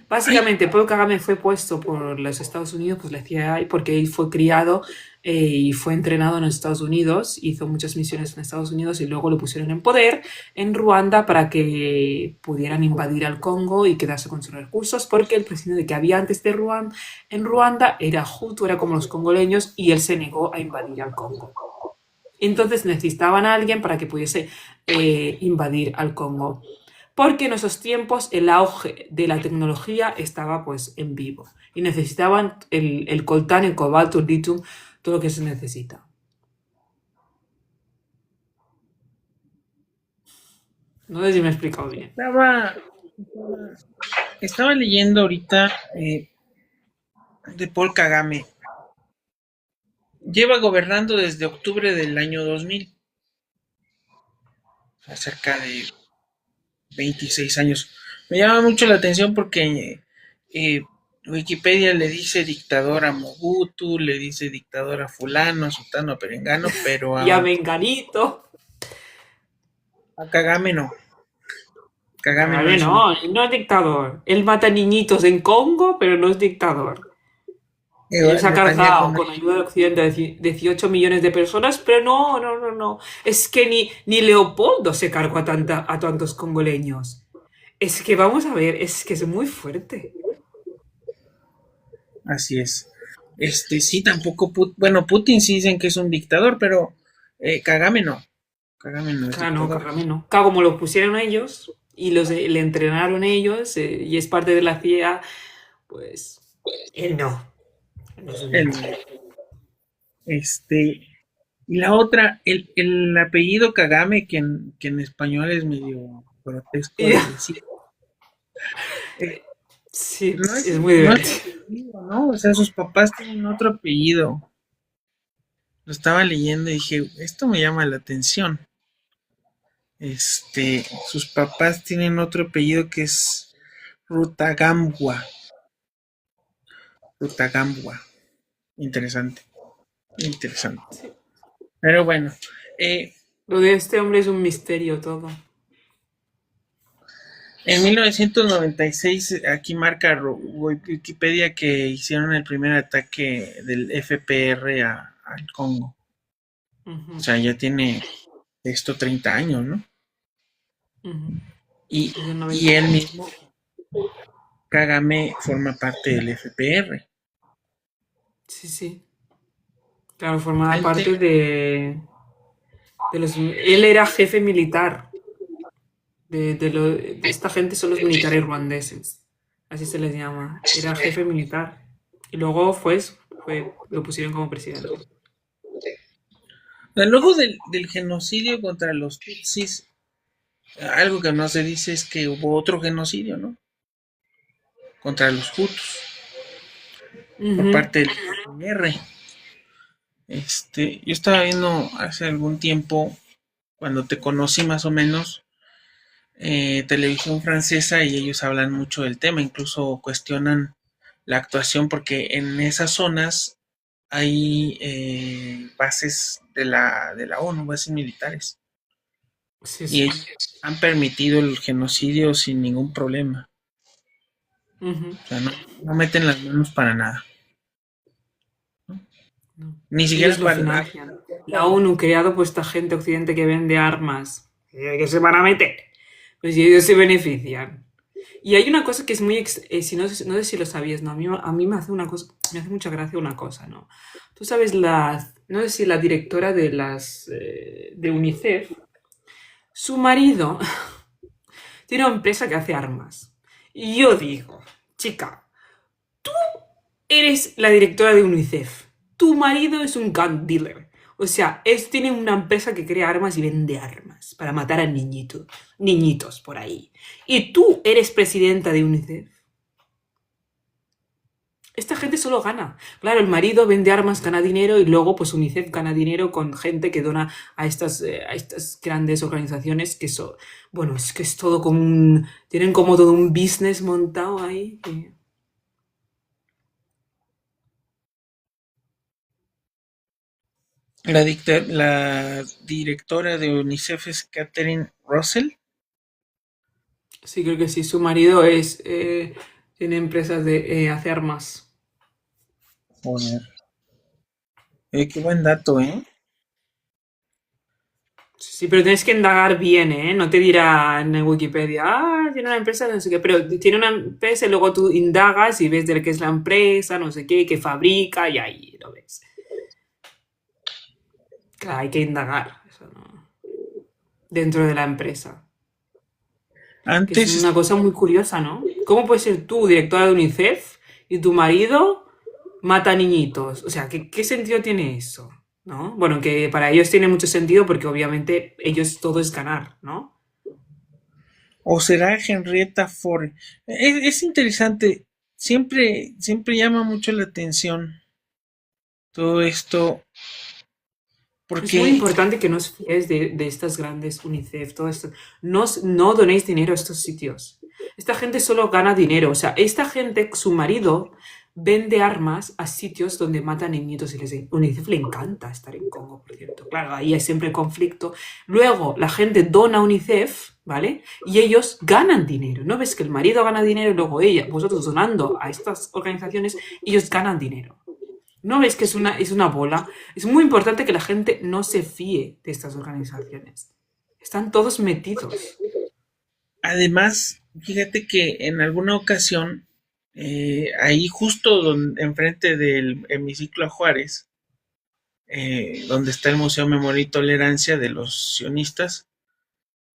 Básicamente, Paul Kagame fue puesto por los Estados Unidos, pues le CIA, porque él fue criado y fue entrenado en los Estados Unidos, hizo muchas misiones en Estados Unidos y luego lo pusieron en poder en Ruanda para que pudieran invadir al Congo y quedarse con sus recursos, porque el presidente que había antes de Ruanda, en Ruanda era Hutu, era como los congoleños, y él se negó a invadir al Congo. Entonces necesitaban a alguien para que pudiese invadir al Congo. Porque en esos tiempos el auge de la tecnología estaba pues en vivo. Y necesitaban el coltán, el cobalto, el litio, todo lo que se necesita. No sé si me he explicado bien. Estaba leyendo ahorita de Paul Kagame. Lleva gobernando desde octubre del año 2000, o sea, cerca de 26 años. Me llama mucho la atención porque Wikipedia le dice dictador a Mobutu, le dice dictador a fulano, a sutano, a perengano, pero Y a Menganito. a Kagame no. Kagame no Kagame es un... no, no es dictador. Él mata niñitos en Congo, pero no es dictador. Él se ha lo tenía cargado con... con ayuda de Occidente 18 millones de personas, pero no, no, no, no. Es que ni Leopoldo se cargó a tantos congoleños. Es que vamos a ver, es que es muy fuerte. Así es. Sí, tampoco... Bueno, Putin sí dicen que es un dictador, pero Kagame no. Kagame no es Claro, no, dictador. Kagame no. Claro, como lo pusieron ellos y le entrenaron ellos y es parte de la CIA, pues él no. Él no es un El, dictador. este, y la otra, el apellido Kagame, que en español es medio grotesco Y- de decir, eh, sí, no es, es muy no es divertido. su apellido, ¿no? O sea, sus papás tienen otro apellido. Lo estaba leyendo y dije, esto me llama la atención. Sus papás tienen otro apellido que es Rutagambua. Rutagambua. Interesante, interesante. Sí. Pero bueno, eh, Lo de este hombre es un misterio todo. en 1996, aquí marca Wikipedia que hicieron el primer ataque del FPR al Congo. O Ujú, sea, ya tiene esto 30 años, ¿no? ujú. Y, Es el y él 96. mismo, Kagame, forma parte del FPR. Sí, sí. Claro, formaba Él parte te- de los... Él era jefe militar. De esta gente son los militares ruandeses. Así se les llama. Era jefe militar. Y luego lo pusieron como presidente. Luego del genocidio contra los Tutsis, algo que no se dice es que hubo otro genocidio, ¿no? Contra los Hutus, por Ujú. parte del FPR. Yo estaba viendo hace algún tiempo, cuando te conocí más o menos, televisión francesa y ellos hablan mucho del tema, incluso cuestionan la actuación porque en esas zonas hay bases de la ONU, bases militares, Sí, y sí. ellos han permitido el genocidio sin ningún problema. Ujú. O sea, no meten las manos para nada. No. Ni siquiera Ellos lo para... financian. La ONU creado por esta gente occidente que vende armas. Que se van a meter. Pues sí, ellos se benefician. Y hay una cosa que es muy... si no, no sé si lo sabías, ¿no? A mí me hace una cosa, me hace mucha gracia una cosa, ¿no? Tú sabes, no sé si la directora de de UNICEF, su marido tiene una empresa que hace armas. Y yo digo, chica, eres la directora de UNICEF. Tu marido es un gun dealer. O sea, tiene una empresa que crea armas y vende armas para matar a niñitos por ahí. Y tú eres presidenta de UNICEF. Esta gente solo gana. Claro, el marido vende armas, gana dinero y luego pues UNICEF gana dinero con gente que dona a estas grandes organizaciones que son, bueno, es que es todo como tienen como todo un business montado ahí. La directora de UNICEF es Catherine Russell. Sí, creo que sí. Su marido tiene empresas de hace armas. Joder. Qué buen dato, ¿eh? Sí, pero tienes que indagar bien, ¿eh? No te dirá en Wikipedia, tiene una empresa, no sé qué, pero tiene una empresa y luego tú indagas y ves de qué es la empresa, no sé qué, que fabrica y ahí lo ves. Claro, hay que indagar, eso no. Dentro de la empresa. Que es Antes, una cosa muy curiosa, ¿no? ¿Cómo puedes ser tú directora de UNICEF y tu marido mata niñitos? O sea, ¿qué sentido tiene eso? ¿No? Bueno, que para ellos tiene mucho sentido porque obviamente ellos todo es ganar, ¿no? o será Henrietta Ford. Es interesante. Siempre llama mucho la atención todo esto, Es muy porque, importante que no os fiéis de estas grandes UNICEF, todo esto. No donéis dinero a estos sitios. Esta gente solo gana dinero. O sea, esta gente, su marido, vende armas a sitios donde matan niñitos y UNICEF le encanta estar en Congo, por cierto. Claro, ahí hay siempre conflicto. Luego, la gente dona a UNICEF, ¿vale? Y ellos ganan dinero. ¿No ves que el marido gana dinero y luego vosotros donando a estas organizaciones, ellos ganan dinero? ¿No ves que es una bola? Es muy importante que la gente no se fíe de estas organizaciones. Están todos metidos. además, fíjate que en alguna ocasión, ahí justo enfrente del hemiciclo a Juárez, donde está el Museo Memoria y Tolerancia de los sionistas,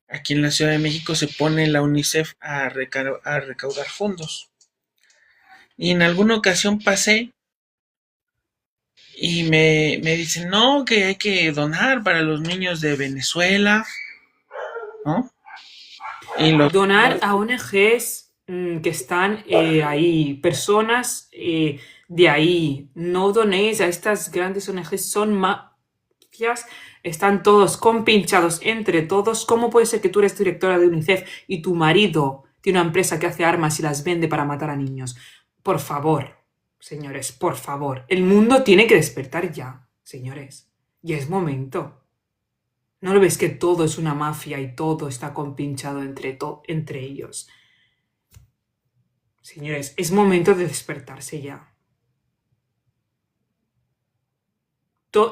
aquí en la Ciudad de México se pone la UNICEF a recaudar fondos. Y en alguna ocasión pasé y me dicen, no, que hay que donar para los niños de Venezuela, ¿no? Y Donar a ONGs que están ahí, personas de ahí. No donéis a estas grandes ONGs, son mafias, están todos compinchados entre todos. ¿Cómo puede ser que tú eres directora de UNICEF y tu marido tiene una empresa que hace armas y las vende para matar a niños? Por favor, señores, por favor. El mundo tiene que despertar ya, señores. Ya es momento. ¿No lo ves que todo es una mafia y todo está compinchado entre ellos? Señores, es momento de despertarse ya.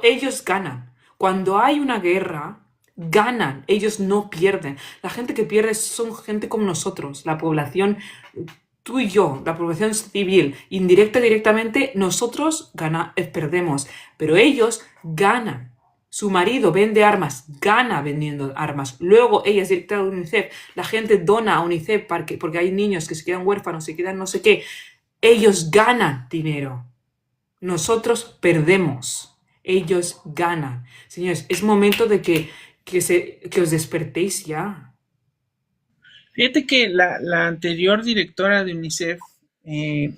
Ellos ganan. Cuando hay una guerra, ganan. Ellos no pierden. La gente que pierde son gente como nosotros, la población, tú y yo, la población civil, indirecta y directamente, nosotros perdemos. Pero ellos ganan. Su marido vende armas, gana vendiendo armas. Luego ella es directora de UNICEF. La gente dona a UNICEF porque hay niños que se quedan huérfanos, se quedan no sé qué. Ellos ganan dinero. Nosotros perdemos. Ellos ganan. Señores, es momento de que os despertéis ya. fíjate que la anterior directora de UNICEF, eh,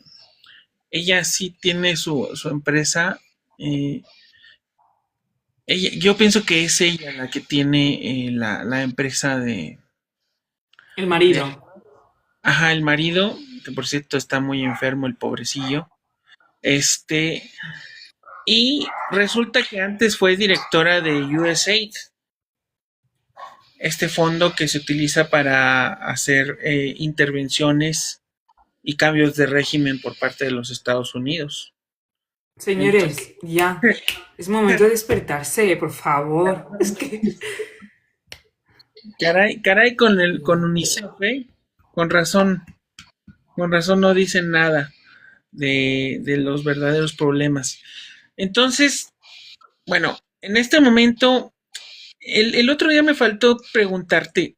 ella sí tiene su empresa. eh, yo pienso que es ella la que tiene la empresa El de... marido. Ajá, el marido, que por cierto está muy enfermo, el pobrecillo. Este, y resulta que antes fue directora de USAID, este fondo que se utiliza para hacer intervenciones y cambios de régimen por parte de los Estados Unidos. Entonces, Señores, ya. Es momento de despertarse, por favor. Es que Caray, caray con UNICEF, ¿eh? Con razón, con razón no dicen nada de los verdaderos problemas. Entonces, bueno, en este momento, el otro día me faltó preguntarte,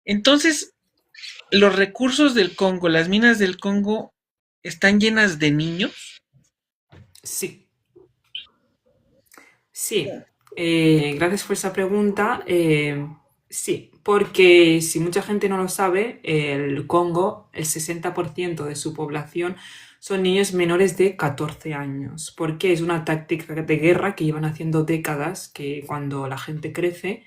entonces, los recursos del Congo, las minas del Congo, ¿están llenas de niños? Sí, sí. Gracias por esa pregunta. Sí, porque si mucha gente no lo sabe, el Congo, el 60% de su población son niños menores de 14 años, porque es una táctica de guerra que llevan haciendo décadas, que cuando la gente crece,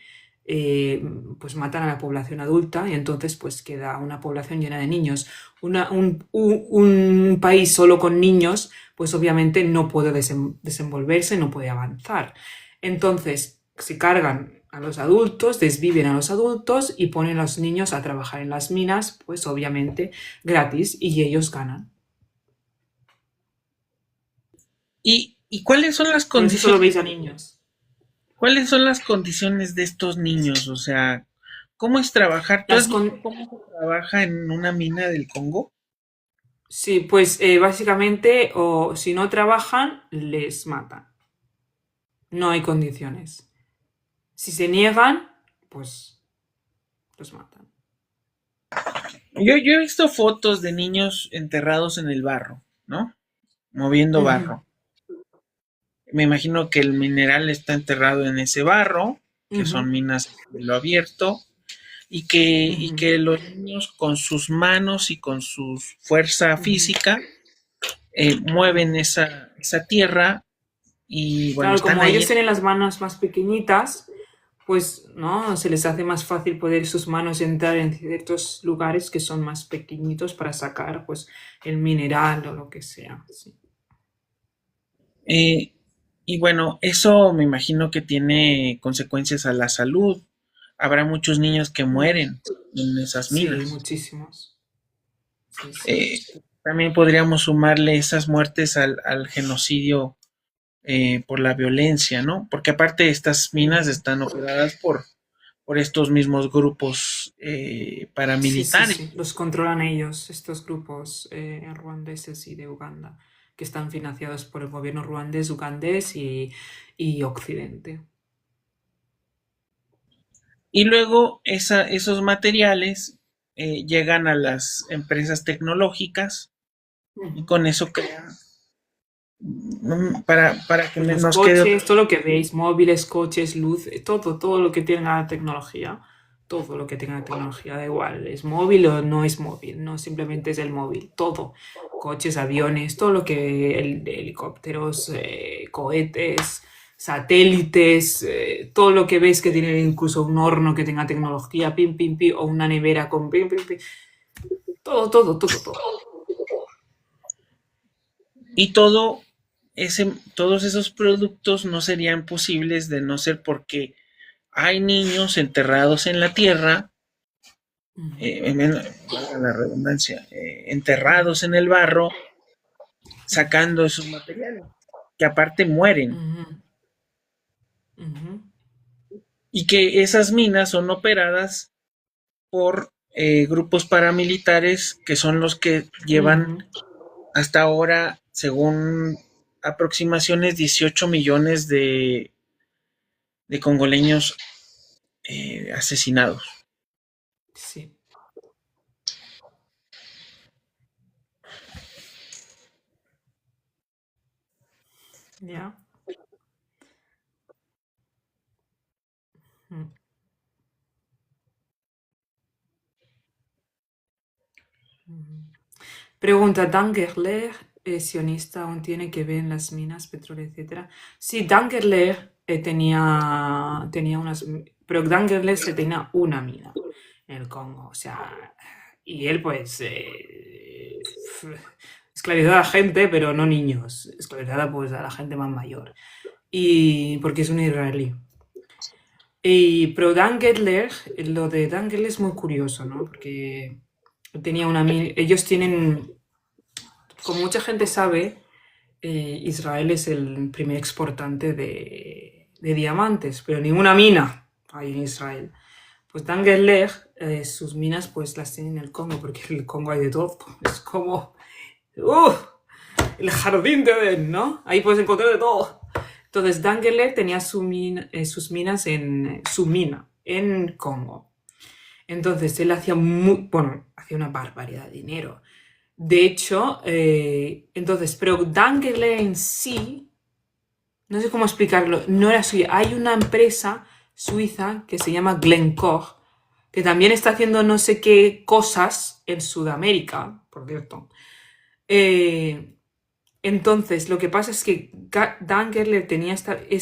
eh, pues matan a la población adulta y entonces pues queda una población llena de niños. Un país solo con niños, pues obviamente no puede desenvolverse, no puede avanzar. Entonces, se cargan a los adultos, desviven a los adultos y ponen a los niños a trabajar en las minas, pues obviamente gratis, y ellos ganan. ¿Y cuáles son las Por eso solo condiciones? veis a niños. ¿Cuáles son las condiciones de estos niños? O sea, ¿cómo es trabajar? ¿Tú Las has visto con... cómo se trabaja en una mina del Congo? Sí, pues básicamente, o si no trabajan, les matan. No hay condiciones. Si se niegan, pues los matan. Yo he visto fotos de niños enterrados en el barro, ¿no? Moviendo Ujú, barro. Me imagino que el mineral está enterrado en ese barro, que ujú, son minas de lo abierto, y ujú. que los niños con sus manos y con su fuerza Ujú. física mueven esa tierra y bueno, Claro, están como ellos ahí. tienen las manos más pequeñitas, pues no se les hace más fácil poder sus manos entrar en ciertos lugares que son más pequeñitos para sacar pues el mineral o lo que sea. Sí, Eh, y bueno, eso me imagino que tiene consecuencias a la salud. Habrá muchos niños que mueren en esas sí, minas. muchísimos. Sí, sí. Eh, También podríamos sumarle esas muertes al genocidio por la violencia, ¿no? Porque aparte estas minas Ujú. están operadas por estos mismos grupos Sí, sí, paramilitares. sí. Los controlan ellos, estos grupos ruandeses y de Uganda, que están financiados por el gobierno ruandés, ugandés y Occidente. Y luego esos materiales llegan a las empresas tecnológicas y Ujú. con eso crean, para que Pues los nos quede coches, otra. todo lo que veis, móviles, coches, luz, todo lo que tenga tecnología, todo lo que tenga tecnología, da igual, es móvil o no es móvil, no simplemente es el móvil, todo, coches, aviones, todo lo que, helicópteros, cohetes, satélites, todo lo que veis que tiene incluso un horno que tenga tecnología, pim, pim, pim, o una nevera con pim, pim, pim, todo. Y todos esos productos no serían posibles de no ser porque hay niños enterrados en la tierra, Ujú, valga la redundancia, enterrados ujú, en el barro, ujú, sacando esos materiales, que aparte mueren, ujú, ujú, y que esas minas son operadas por grupos paramilitares que son los que llevan ujú. hasta ahora, según aproximaciones, 18 millones de congoleños asesinados. Sí, ya. Mm, ujú. Pregunta, ¿Dangerler, sionista, aún tiene que ver en las minas, petróleo, etcétera? Sí, Dangerler tenía unas... Pero Dangerler se tenía una mina en el Congo, o sea... Y él, pues, esclavizaba a la gente, pero no niños. Esclavizaba, pues, a la gente más mayor. Y porque es un israelí. Pero Dan Gedler, lo de Dan Gedler es muy curioso, ¿no? Porque ellos tienen, como mucha gente sabe, Israel es el primer exportante de diamantes, pero ninguna mina hay en Israel. Pues Dangerleg, sus minas pues las tienen en el Congo, porque en el Congo hay de todo. Es como el jardín de Edén, ¿no? Ahí puedes encontrar de todo. Entonces Dangerleg tenía sus minas su mina en Congo. Entonces él hacía una barbaridad de dinero. De hecho, pero Dangerleg en sí, no sé cómo explicarlo, no era suya. Hay una empresa suiza que se llama Glencore, que también está haciendo no sé qué cosas en Sudamérica, por cierto. Entonces, lo que pasa es que Dangerleg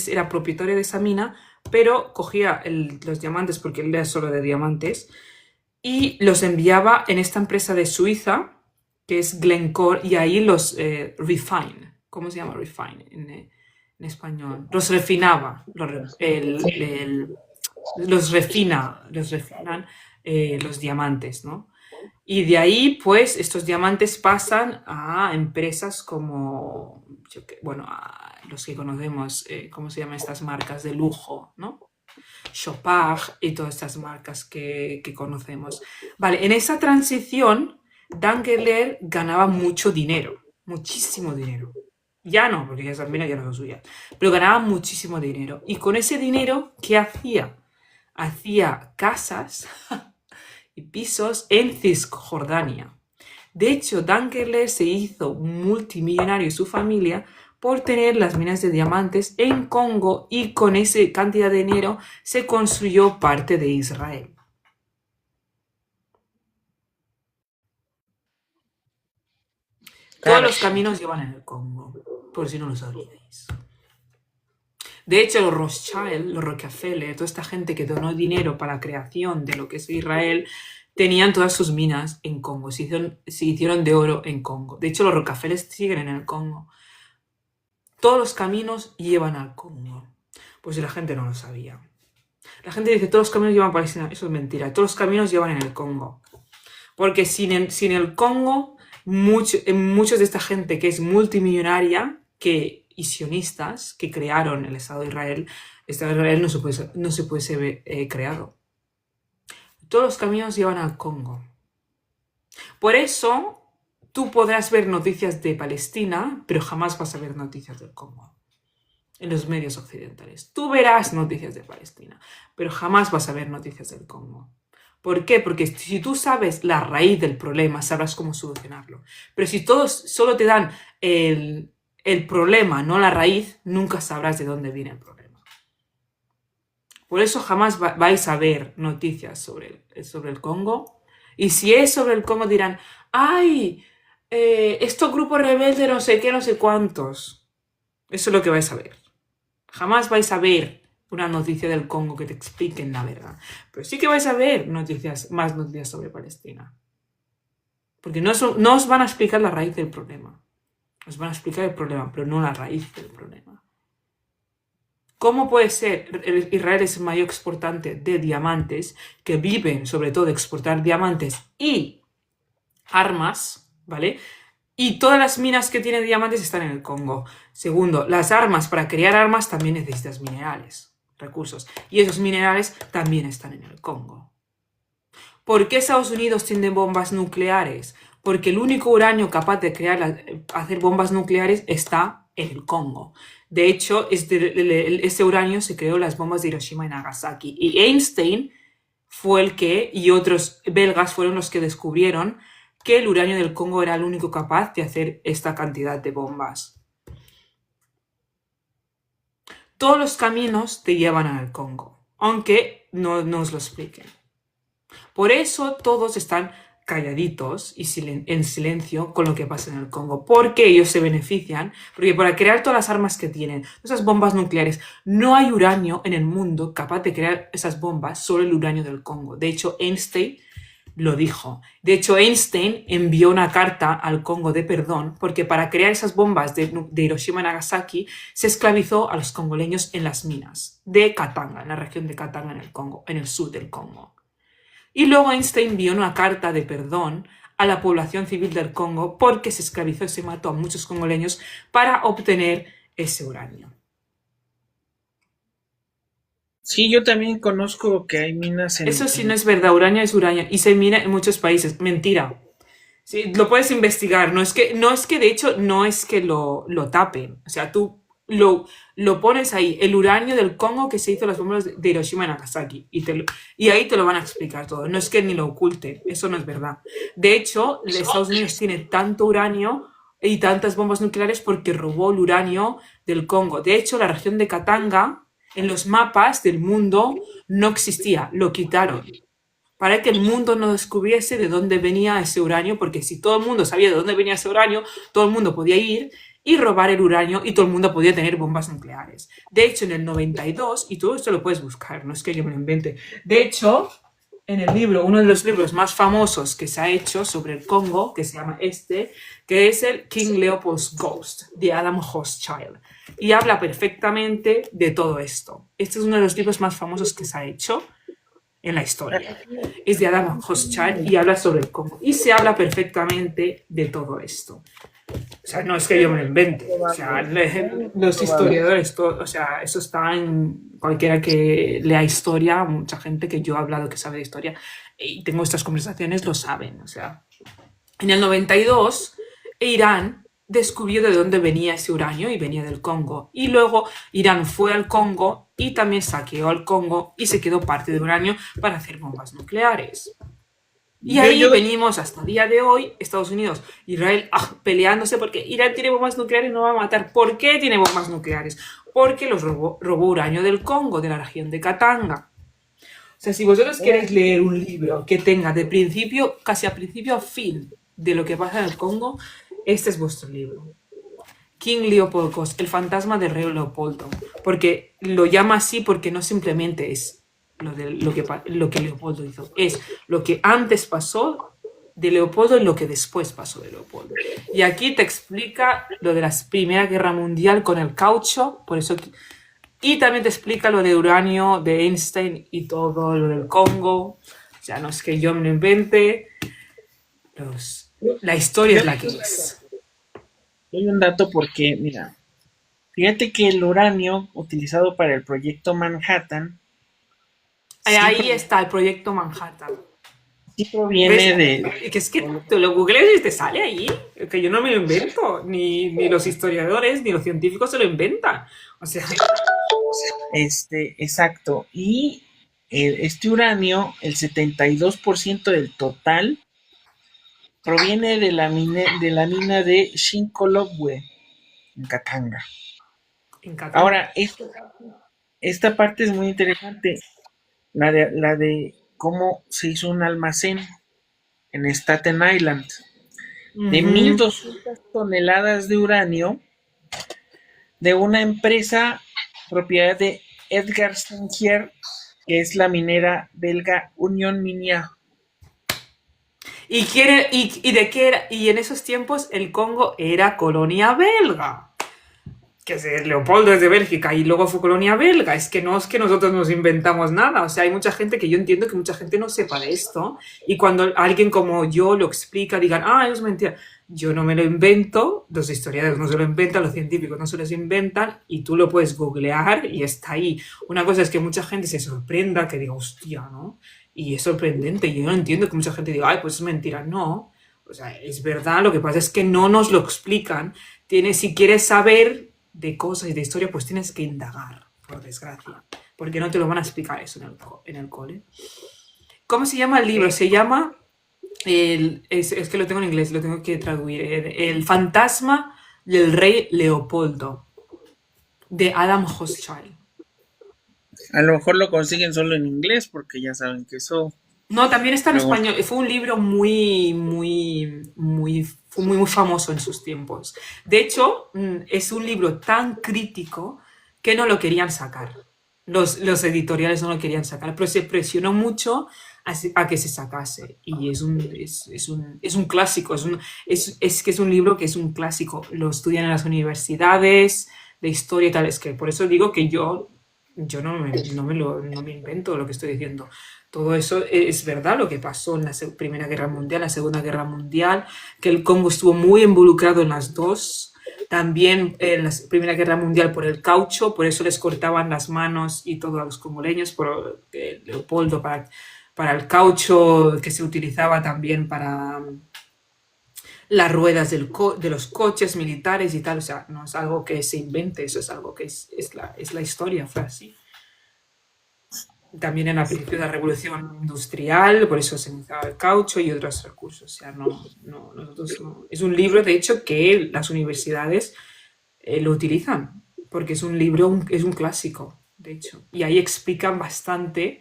era propietario de esa mina, pero cogía los diamantes, porque él era solo de diamantes, y los enviaba en esta empresa de Suiza, que es Glencore, y ahí los refine. ¿Cómo se llama refine en español? Los refinaba. Los refinan los diamantes, ¿no? Y de ahí, pues, estos diamantes pasan a empresas como, a los que conocemos, ¿cómo se llaman estas marcas de lujo, ¿no? Chopard y todas estas marcas que conocemos. Vale, en esa transición, Dangerleg ganaba mucho dinero, muchísimo dinero. Ya no, porque esas minas ya no son suyas, pero ganaba muchísimo dinero. Y con ese dinero, ¿qué hacía? Hacía casas y pisos en Cisjordania. De hecho, Dangerleg se hizo multimillonario y su familia por tener las minas de diamantes en Congo, y con esa cantidad de dinero se construyó parte de Israel. Todos los caminos llevan en el Congo, por si no lo sabíais. De hecho, los Rothschild, los Rockefeller, toda esta gente que donó dinero para la creación de lo que es Israel, tenían todas sus minas en Congo, se hicieron de oro en Congo. De hecho, los Rockefeller siguen en el Congo. Todos los caminos llevan al Congo. Pues la gente no lo sabía. La gente dice, todos los caminos llevan a Palestina. Eso es mentira. Todos los caminos llevan en el Congo. Porque sin el Congo, muchos de esta gente que es multimillonaria y sionistas que crearon el Estado de Israel, no se puede ser creado. Todos los caminos llevan al Congo. Por eso, tú podrás ver noticias de Palestina, pero jamás vas a ver noticias del Congo en los medios occidentales. Tú verás noticias de Palestina, pero jamás vas a ver noticias del Congo. ¿Por qué? Porque si tú sabes la raíz del problema, sabrás cómo solucionarlo. Pero si todos solo te dan el problema, no la raíz, nunca sabrás de dónde viene el problema. Por eso jamás vais a ver noticias sobre el Congo. Y si es sobre el Congo dirán, ¡ay! Estos grupos rebeldes no sé qué, no sé cuántos. Eso es lo que vais a ver. Jamás vais a ver una noticia del Congo que te expliquen la verdad. Pero sí que vais a ver más noticias sobre Palestina. Porque no os van a explicar la raíz del problema. Os van a explicar el problema, pero no la raíz del problema. ¿Cómo puede ser? Israel es el mayor exportante de diamantes, que viven sobre todo de exportar diamantes y armas, ¿vale? Y todas las minas que tienen diamantes están en el Congo. Segundo, las armas, para crear armas también necesitas minerales, recursos. Y esos minerales también están en el Congo. ¿Por qué Estados Unidos tiene bombas nucleares? Porque el único uranio capaz de hacer bombas nucleares está en el Congo. De hecho, este uranio se creó en las bombas de Hiroshima y Nagasaki. Y Einstein y otros belgas fueron los que descubrieron que el uranio del Congo era el único capaz de hacer esta cantidad de bombas. Todos los caminos te llevan al Congo, aunque no os lo expliquen. Por eso todos están calladitos y en silencio con lo que pasa en el Congo, porque ellos se benefician, porque para crear todas las armas que tienen, esas bombas nucleares, no hay uranio en el mundo capaz de crear esas bombas, solo el uranio del Congo. De hecho, Einstein lo dijo. De hecho, Einstein envió una carta al Congo de perdón porque para crear esas bombas de Hiroshima y Nagasaki se esclavizó a los congoleños en las minas de Katanga, en la región de Katanga en el Congo, en el sur del Congo. Y luego Einstein envió una carta de perdón a la población civil del Congo porque se esclavizó y se mató a muchos congoleños para obtener ese uranio. Sí, yo también conozco que hay minas Eso sí no es verdad, uranio es uranio y se mina en muchos países. Mentira. Sí, lo puedes investigar. No es que de hecho, no es que lo tapen. O sea, tú lo pones ahí, el uranio del Congo que se hizo las bombas de Hiroshima y Nagasaki. Y ahí te lo van a explicar todo. No es que ni lo oculten. Eso no es verdad. De hecho, Estados Unidos tiene tanto uranio y tantas bombas nucleares porque robó el uranio del Congo. De hecho, la región de Katanga, en los mapas del mundo, no existía. Lo quitaron para que el mundo no descubriese de dónde venía ese uranio, porque si todo el mundo sabía de dónde venía ese uranio, todo el mundo podía ir y robar el uranio y todo el mundo podía tener bombas nucleares. De hecho, en el 92, y todo esto lo puedes buscar, no es que yo me lo invente, de hecho, en el libro, uno de los libros más famosos que se ha hecho sobre el Congo, que se llama que es el King Leopold's Ghost, de Adam Hochschild, y habla perfectamente de todo esto. Este es uno de los libros más famosos que se ha hecho en la historia. Es de Adam Hochschild y habla sobre el Congo. Y se habla perfectamente de todo esto. O sea, no es que yo me lo invente. O sea, los historiadores, o sea, eso está en cualquiera que lea historia, mucha gente que yo he hablado que sabe de historia y tengo estas conversaciones lo saben. O sea, en el 92, Irán descubrió de dónde venía ese uranio y venía del Congo. Y luego Irán fue al Congo y también saqueó al Congo y se quedó parte de uranio para hacer bombas nucleares. Y ahí venimos hasta el día de hoy, Estados Unidos, Israel peleándose porque Irán tiene bombas nucleares y no va a matar. ¿Por qué tiene bombas nucleares? Porque los robó uranio del Congo, de la región de Katanga. O sea, si vosotros queréis leer un libro que tenga de principio, casi a principio a fin, de lo que pasa en el Congo, este es vuestro libro. King Leopold Ghost, el fantasma del rey Leopoldo. Porque lo llama así porque no simplemente es lo que Leopoldo hizo, es lo que antes pasó de Leopoldo y lo que después pasó de Leopoldo. Y aquí te explica lo de la Primera Guerra Mundial con el caucho, por eso... Y también te explica lo de uranio, de Einstein y todo lo del Congo. O sea, no es que yo me lo invente. La historia es la que es. Hay un dato porque, mira, fíjate que el uranio utilizado para el proyecto Manhattan Ahí está el proyecto Manhattan. Sí proviene de... Que es que te lo googleas y te sale ahí. Que yo no me lo invento. Ni los historiadores, ni los científicos se lo inventan. O sea... Exacto. Y este uranio, el 72% del total, proviene de la mina de Shinkolobwe, en Katanga. Ahora, esta parte es muy interesante. La de cómo se hizo un almacén en Staten Island de 1,200 toneladas de uranio de una empresa propiedad de Edgar Sinclair, que es la minera belga Union Minia. ¿Y de qué era? Y en esos tiempos el Congo era colonia belga. Que Leopoldo es de Bélgica y luego fue colonia belga. Es que nosotros nos inventamos nada. O sea, hay mucha gente que yo entiendo que mucha gente no sepa de esto. Y cuando alguien como yo lo explica, digan, es mentira. Yo no me lo invento, los historiadores no se lo inventan, los científicos no se los inventan, y tú lo puedes googlear y está ahí. Una cosa es que mucha gente se sorprenda, que diga, hostia, ¿no? Y es sorprendente. Y yo no entiendo que mucha gente diga, pues es mentira. No. O sea, es verdad. Lo que pasa es que no nos lo explican. Si quieres saber de cosas y de historia, pues tienes que indagar, por desgracia, porque no te lo van a explicar eso en el cole. ¿Cómo se llama el libro? Se llama, es que lo tengo en inglés, lo tengo que traducir, El fantasma del rey Leopoldo, de Adam Hochschild. A lo mejor lo consiguen solo en inglés, porque ya saben que eso... No, también está en español. Fue un libro muy famoso en sus tiempos. De hecho, es un libro tan crítico que no lo querían sacar. Los editoriales no lo querían sacar, pero se presionó mucho a que se sacase. Y es un clásico. Es que es un libro que es un clásico. Lo estudian en las universidades de historia y tal. Es que por eso digo que yo no me invento lo que estoy diciendo. Todo eso es verdad, lo que pasó en la Primera Guerra Mundial, la Segunda Guerra Mundial, que el Congo estuvo muy involucrado en las dos. También en la Primera Guerra Mundial por el caucho, por eso les cortaban las manos y todo a los congoleños, por Leopoldo, para el caucho que se utilizaba también para las ruedas de los coches militares y tal. O sea, no es algo que se invente, eso es algo que es la historia, fue así. También en el principio de la revolución industrial, por eso se utilizaba el caucho y otros recursos. O sea, nosotros no. Es un libro, de hecho, que las universidades lo utilizan, porque es un libro, es un clásico, de hecho. Y ahí explican bastante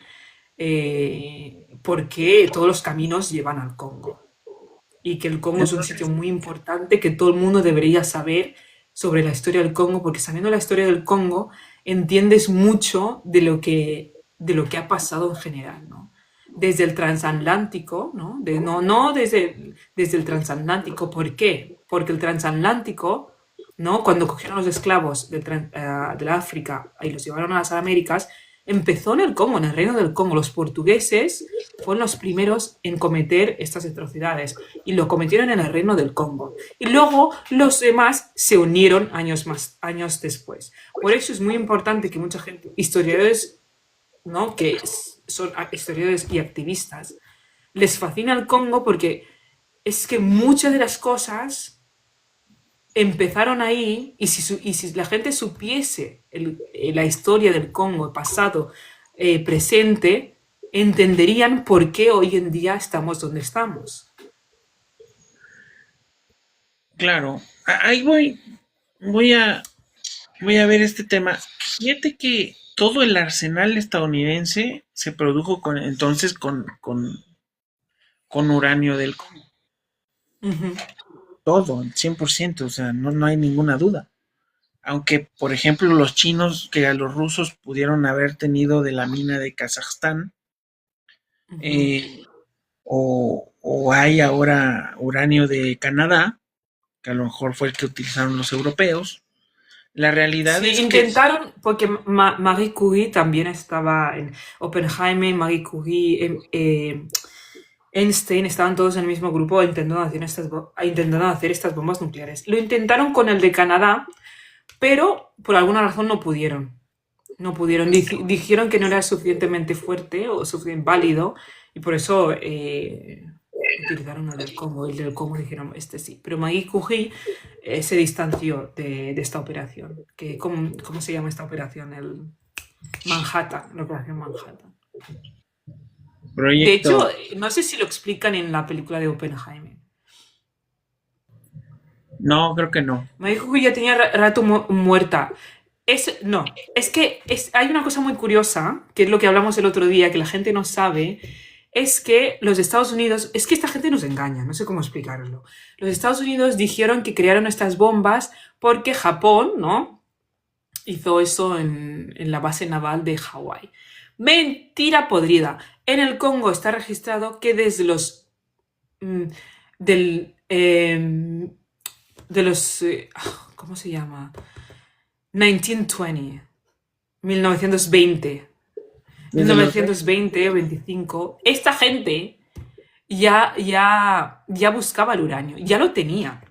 por qué todos los caminos llevan al Congo. Y que el Congo es un sitio muy importante, que todo el mundo debería saber sobre la historia del Congo, porque sabiendo la historia del Congo entiendes mucho de lo que ha pasado en general, ¿no? Desde el transatlántico, ¿no? No desde el transatlántico. ¿Por qué? Porque el transatlántico, ¿no? Cuando cogieron los esclavos de la África y los llevaron a las Américas, empezó en el Congo, en el reino del Congo. Los portugueses fueron los primeros en cometer estas atrocidades y lo cometieron en el reino del Congo. Y luego los demás se unieron años después. Por eso es muy importante que mucha gente, historiadores, ¿no?, que son historiadores y activistas, les fascina el Congo porque es que muchas de las cosas empezaron ahí, y si la gente supiese la historia del Congo, pasado, presente, entenderían por qué hoy en día estamos donde estamos. Claro, ahí voy a ver este tema. Fíjate que todo el arsenal estadounidense se produjo entonces con uranio del Congo. Ujú. Todo, 100%, o sea, no hay ninguna duda. Aunque, por ejemplo, los chinos que a los rusos pudieron haber tenido de la mina de Kazajstán, Ujú. eh, o hay ahora uranio de Canadá, que a lo mejor fue el que utilizaron los europeos. La realidad Sí, es que intentaron, porque Marie Curie también estaba en Oppenheimer, Marie Curie, Einstein, estaban todos en el mismo grupo intentando hacer estas bombas nucleares. Lo intentaron con el de Canadá, pero por alguna razón no pudieron. No pudieron. Dijeron que no era suficientemente fuerte o suficientemente válido y por eso utilizaron el del Congo. El del Congo dijeron, este sí. Pero Marie Curie se distanció de esta operación. ¿Cómo se llama esta operación? La operación Manhattan. De hecho, proyecto, no sé si lo explican en la película de Oppenheimer. no, creo que no. Me dijo que ya tenía rato muerta. No, es que hay una cosa muy curiosa, que es lo que hablamos el otro día, que la gente no sabe, es que los Estados Unidos, es que esta gente nos engaña, no sé cómo explicarlo. Los Estados Unidos dijeron que crearon estas bombas porque Japón, ¿no?, hizo eso en la base naval de Hawái. Mentira podrida. En el Congo está registrado que desde los... de los... ¿cómo se llama? 1920. 1920. 1920 o 25. Esta gente ya buscaba el uranio, ya lo tenía.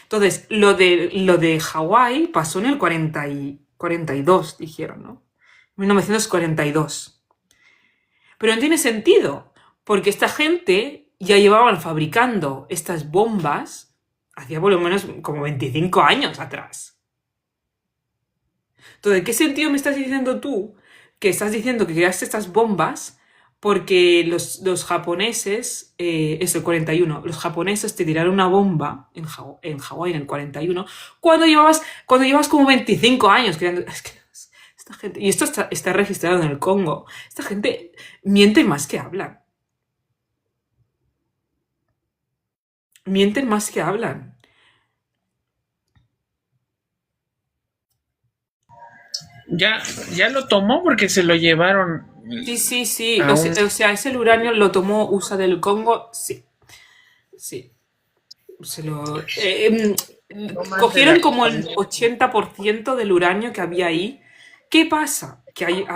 Entonces, lo de Hawái pasó en el 42, dijeron, ¿no? 1942. Pero no tiene sentido, porque esta gente ya llevaban fabricando estas bombas hacía por lo menos como 25 años atrás. Entonces, ¿qué sentido me estás diciendo tú que estás diciendo que creaste estas bombas porque los japoneses, es el 41, los japoneses te tiraron una bomba en Hawái en el 41, cuando llevas como 25 años creando... Es que esta gente, y esto está registrado en el Congo, esta gente miente más que hablan. Mienten más que hablan. Ya lo tomó porque se lo llevaron Sí. a un... O sea, ese uranio lo tomó USA del Congo, sí. Sí. Se lo... No más de cogieron la... como el 80% del uranio que había ahí. ¿Qué pasa? Que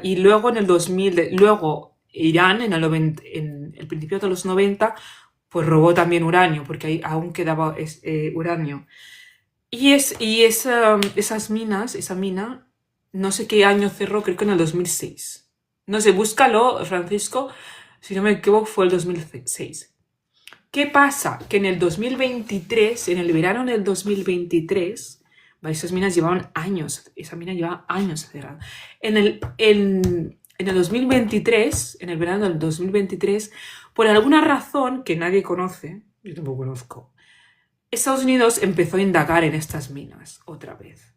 y luego en el 2000, luego Irán en el principio de los 90, pues robó también uranio, porque ahí aún quedaba uranio. Esas minas, esa mina, no sé qué año cerró, creo que en el 2006. No sé, búscalo, Francisco, si no me equivoco, fue el 2006. ¿Qué pasa? Que en el 2023, en el verano del 2023, esas minas llevaban años, esa mina llevaba años cerrada. En el 2023, en el verano del 2023, por alguna razón que nadie conoce, yo tampoco conozco, Estados Unidos empezó a indagar en estas minas otra vez.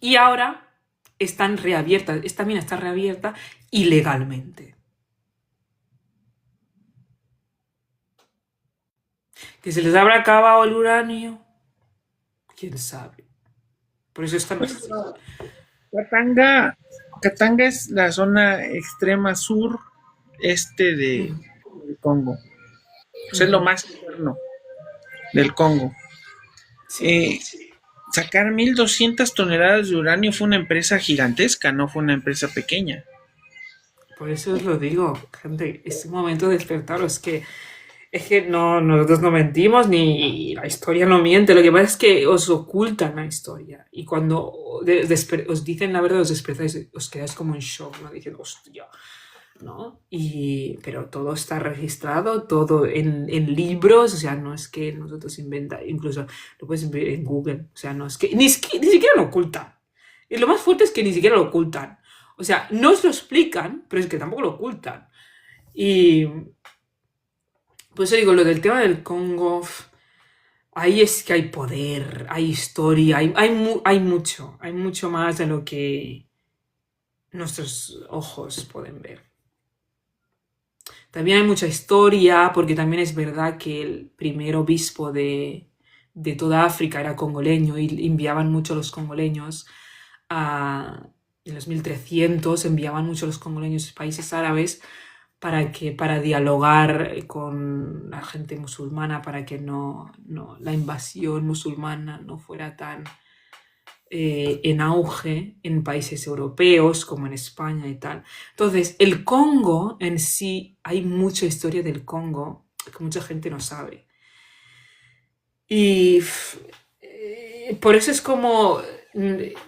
Y ahora están reabiertas, esta mina está reabierta ilegalmente. ¿Que se les habrá acabado el uranio? ¿Quién sabe? Por eso están así. Katanga, Katanga es la zona extrema sur este Mm, del Congo. Pues es lo ujú. más interno del Congo. Sí. Eh, Sacar 1.200 toneladas de uranio fue una empresa gigantesca, no fue una empresa pequeña. Por eso os lo digo, gente, es un momento de despertaros. Es que no, nosotros no mentimos ni la historia no miente. Lo que pasa es que os ocultan la historia. Y cuando os dicen la verdad, os despertáis, os quedáis como en shock, ¿no? Diciendo, hostia, ¿no? Pero todo está registrado, todo en libros, o sea, no es que nosotros inventamos, incluso lo puedes ver en Google, o sea, no es que ni siquiera lo ocultan. Y lo más fuerte es que ni siquiera lo ocultan. O sea, no os lo explican, pero es que tampoco lo ocultan. Y pues digo, lo del tema del Congo, ahí es que hay poder, hay historia, hay mucho más de lo que nuestros ojos pueden ver. También hay mucha historia, porque también es verdad que el primer obispo de toda África era congoleño y enviaban mucho los congoleños en los 1300 enviaban mucho los congoleños a países árabes para dialogar con la gente musulmana, para que la invasión musulmana no fuera tan en auge en países europeos como en España y tal. Entonces, el Congo en sí, hay mucha historia del Congo que mucha gente no sabe. Y por eso es como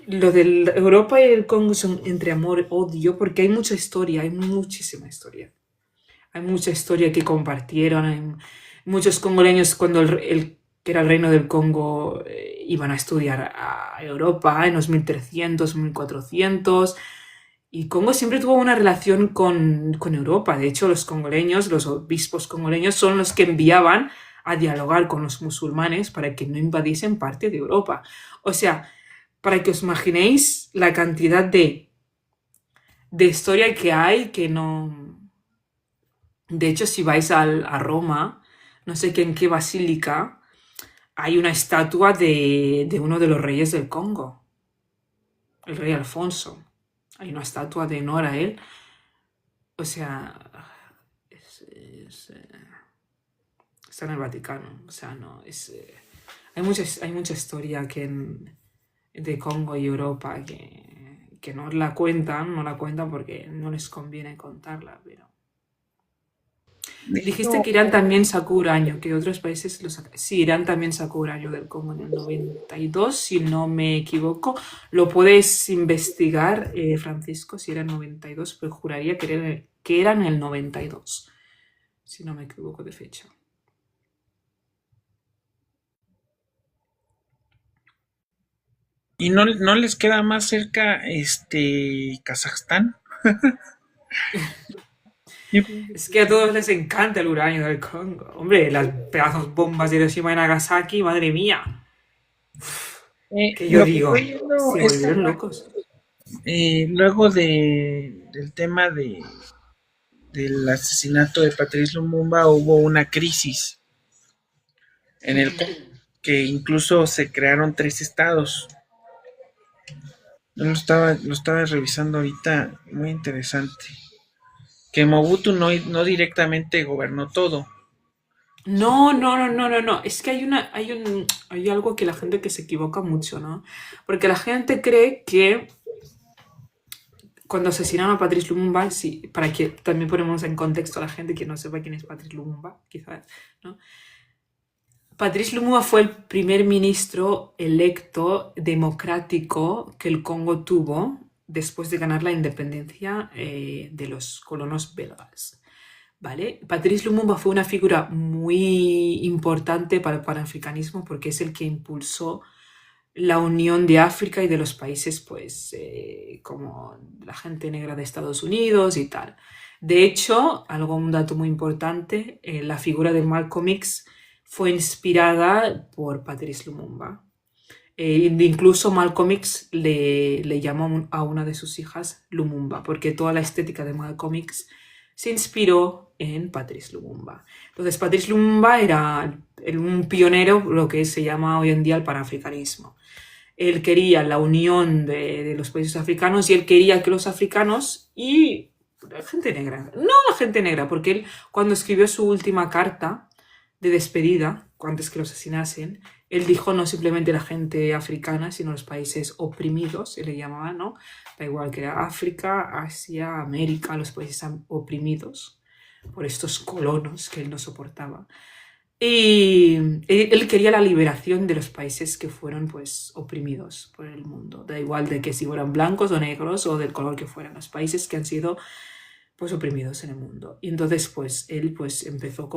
lo de Europa y el Congo son entre amor y odio, porque hay mucha historia, hay muchísima historia. Hay mucha historia que compartieron. Hay muchos congoleños cuando que era el reino del Congo iban a estudiar a Europa en los 1300, 1400. Y Congo siempre tuvo una relación con Europa. De hecho, los congoleños, los obispos congoleños son los que enviaban a dialogar con los musulmanes para que no invadiesen parte de Europa. O sea, para que os imaginéis la cantidad de historia que hay que no... De hecho, si vais a Roma, no sé en qué basílica, hay una estatua de uno de los reyes del Congo, el rey Alfonso. Hay una estatua de honor a él. O sea, está en el Vaticano. O sea, no, hay mucha historia de Congo y Europa que no la cuentan, porque no les conviene contarla, pero... De Dijiste hecho, que Irán también sacó uranio, que otros países lo sacan. Sí, Irán también sacó uranio del Congo en el 92, si no me equivoco. Lo puedes investigar, Francisco, si era el 92, pero juraría que era en el 92, si no me equivoco de fecha. ¿y no les queda más cerca Kazajstán? Yo pienso Es que que a sí. todos les encanta el uranio del Congo. Hombre, las pedazos bombas de Hiroshima y Nagasaki, madre mía. Que yo Lo que digo, estoy viendo se es que volvieron locos. luego del tema del asesinato de Patrice Lumumba hubo una crisis en el Mm. que incluso se crearon tres estados. Yo lo estaba revisando ahorita, muy interesante. Que Mobutu no directamente gobernó todo. No, no, no, no, no, no. Es que hay algo que la gente que se equivoca mucho, ¿no? Porque la gente cree que cuando asesinaron a Patrice Lumumba, sí, para que también ponemos en contexto a la gente que no sepa quién es Patrice Lumumba, quizás, ¿no? Patrice Lumumba fue el primer ministro electo democrático que el Congo tuvo después de ganar la independencia de los colonos belgas. ¿Vale? Patrice Lumumba fue una figura muy importante para el panafricanismo porque es el que impulsó la unión de África y de los países, pues, como la gente negra de Estados Unidos y tal. De hecho, un dato muy importante, la figura de Malcolm X fue inspirada por Patrice Lumumba. Incluso Malcolm X le llamó a una de sus hijas Lumumba, porque toda la estética de Malcolm X se inspiró en Patrice Lumumba. Entonces, Patrice Lumumba era un pionero, lo que se llama hoy en día el panafricanismo. Él quería la unión de los países africanos y él quería que los africanos y la gente negra, no la gente negra, porque él cuando escribió su última carta de despedida, antes que lo asesinasen, él dijo no simplemente la gente africana, sino los países oprimidos, se le llamaba, ¿no? Da igual que era África, Asia, América, los países oprimidos por estos colonos que él no soportaba. Y él quería la liberación de los países que fueron pues oprimidos por el mundo. Da igual de que si fueran blancos o negros o del color que fueran, los países que han sido pues oprimidos en el mundo. Y entonces pues él pues empezó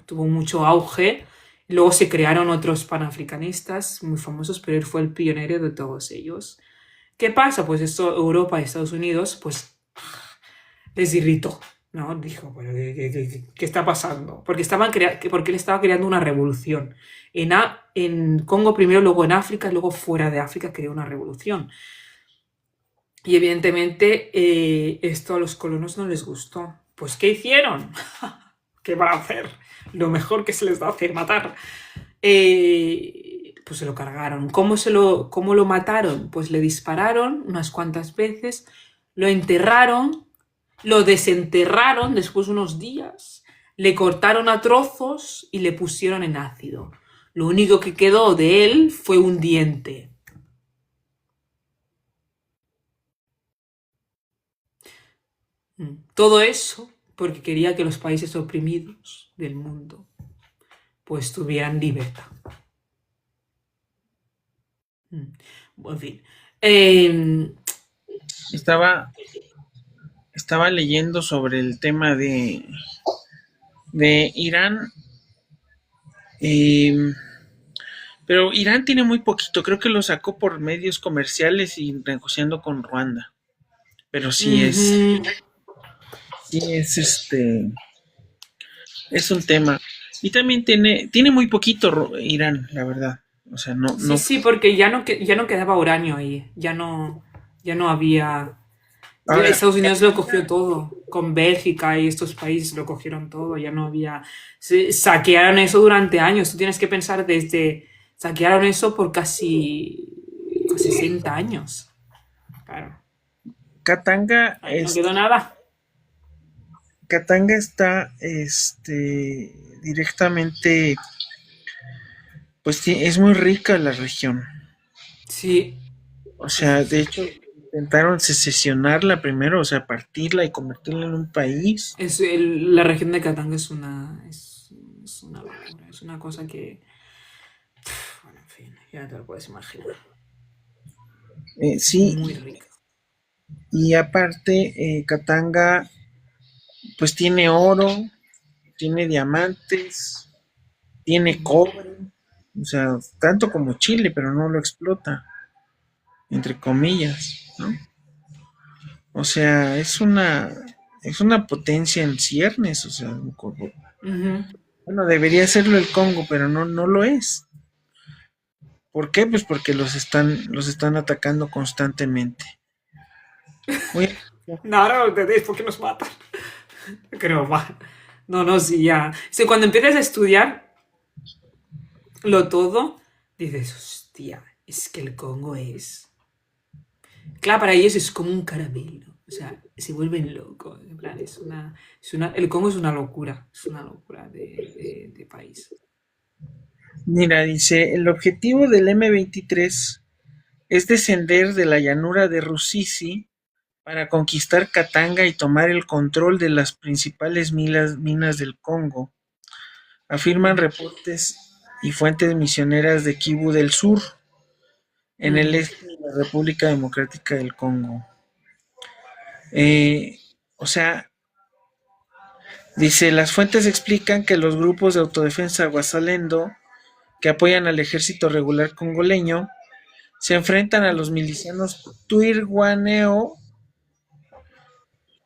tuvo mucho auge. Luego se crearon otros panafricanistas muy famosos, pero él fue el pionero de todos ellos. ¿Qué pasa? Pues esto Europa y Estados Unidos pues les irritó. ¿No? Dijo, bueno, ¿qué está pasando? Porque él estaba creando una revolución. En Congo primero, luego en África, luego fuera de África creó una revolución. Y evidentemente esto a los colonos no les gustó. Pues ¿qué hicieron? ¿Qué van a hacer? Lo mejor que se les va a hacer, matar. Pues se lo cargaron. ¿Cómo lo mataron? Pues le dispararon unas cuantas veces, lo enterraron, lo desenterraron después de unos días, le cortaron a trozos y le pusieron en ácido. Lo único que quedó de él fue un diente. Todo eso porque quería que los países oprimidos del mundo pues tuvieran libertad. En fin. Estaba leyendo sobre el tema de Irán, pero Irán tiene muy poquito, creo que lo sacó por medios comerciales y negociando con Ruanda, pero es un tema. Y también tiene muy poquito Irán, la verdad. O sea, Sí, porque ya no quedaba uranio ahí, ya no había. Ahora, Estados Unidos lo cogió todo, con Bélgica y estos países lo cogieron todo, ya no había. Saquearon eso durante años, tú tienes que pensar saquearon eso por casi 60 años. Claro. Katanga Ahí no quedó nada. Katanga está directamente, pues es muy rica la región. Sí. O sea, de hecho, intentaron secesionarla primero, o sea, partirla y convertirla en un país. La región de Katanga es una locura, es una cosa que. Bueno, en fin, ya te lo puedes imaginar. Sí, Muy rica. y aparte, Katanga, pues tiene oro, tiene diamantes, tiene cobre, o sea, tanto como Chile, pero no lo explota, entre comillas, ¿no? O sea, es una potencia en ciernes, o sea, bueno, debería serlo el Congo, pero no lo es. ¿Por qué? Pues porque los están atacando constantemente. Muy No, ahora lo entendéis porque nos matan. Creo, va. No, sí, ya. Sí, cuando empiezas a estudiar todo, dices, hostia, es que el Congo es. Claro, para ellos es como un caramelo. O sea, se vuelven locos. En plan, el Congo es una locura. Es una locura de país. Mira, dice, el objetivo del M23 es descender de la llanura de Rusizi para conquistar Katanga y tomar el control de las principales minas del Congo. afirman reportes y fuentes misioneras de Kivu del Sur, en el Ujú. este de la República Democrática del Congo. Eh, o sea, dice, las fuentes explican que los grupos de autodefensa Guasalendo, que apoyan al ejército regular congoleño, se enfrentan a los milicianos Twirguaneo.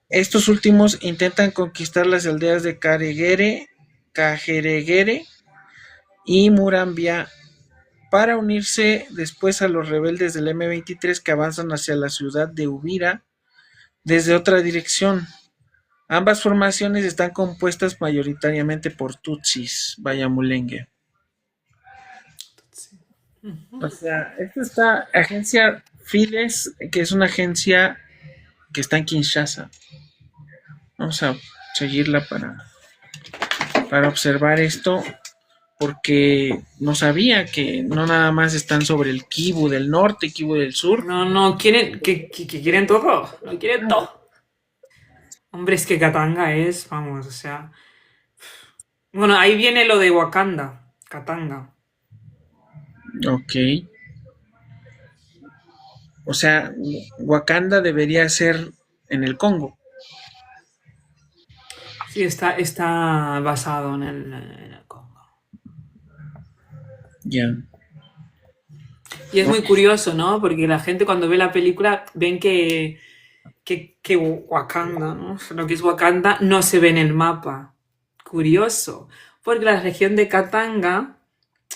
Estos últimos intentan conquistar las aldeas de Cajereguere y Murambia para unirse después a los rebeldes del M23 que avanzan hacia la ciudad de Uvira desde otra dirección. Ambas formaciones están compuestas mayoritariamente por Tutsis, Bayamulengue. Sí. Ujú. O sea, esta está agencia Fides, que es una agencia que está en Kinshasa. Vamos a seguirla para observar esto, porque no sabía que no nada más están sobre el Kivu del norte, Kivu del sur. No, no, quieren, que quieren todo, lo quieren todo. Hombre, es que Katanga es, vamos, o sea. Bueno, ahí viene lo de Wakanda, Katanga. Ok. O sea, Wakanda debería ser en el Congo. Sí, está basado en el Congo. Ya. Y es Yeah. muy curioso, ¿no? Porque la gente cuando ve la película ven que Wakanda, ¿no? Lo que es Wakanda no se ve en el mapa. Curioso. Porque la región de Katanga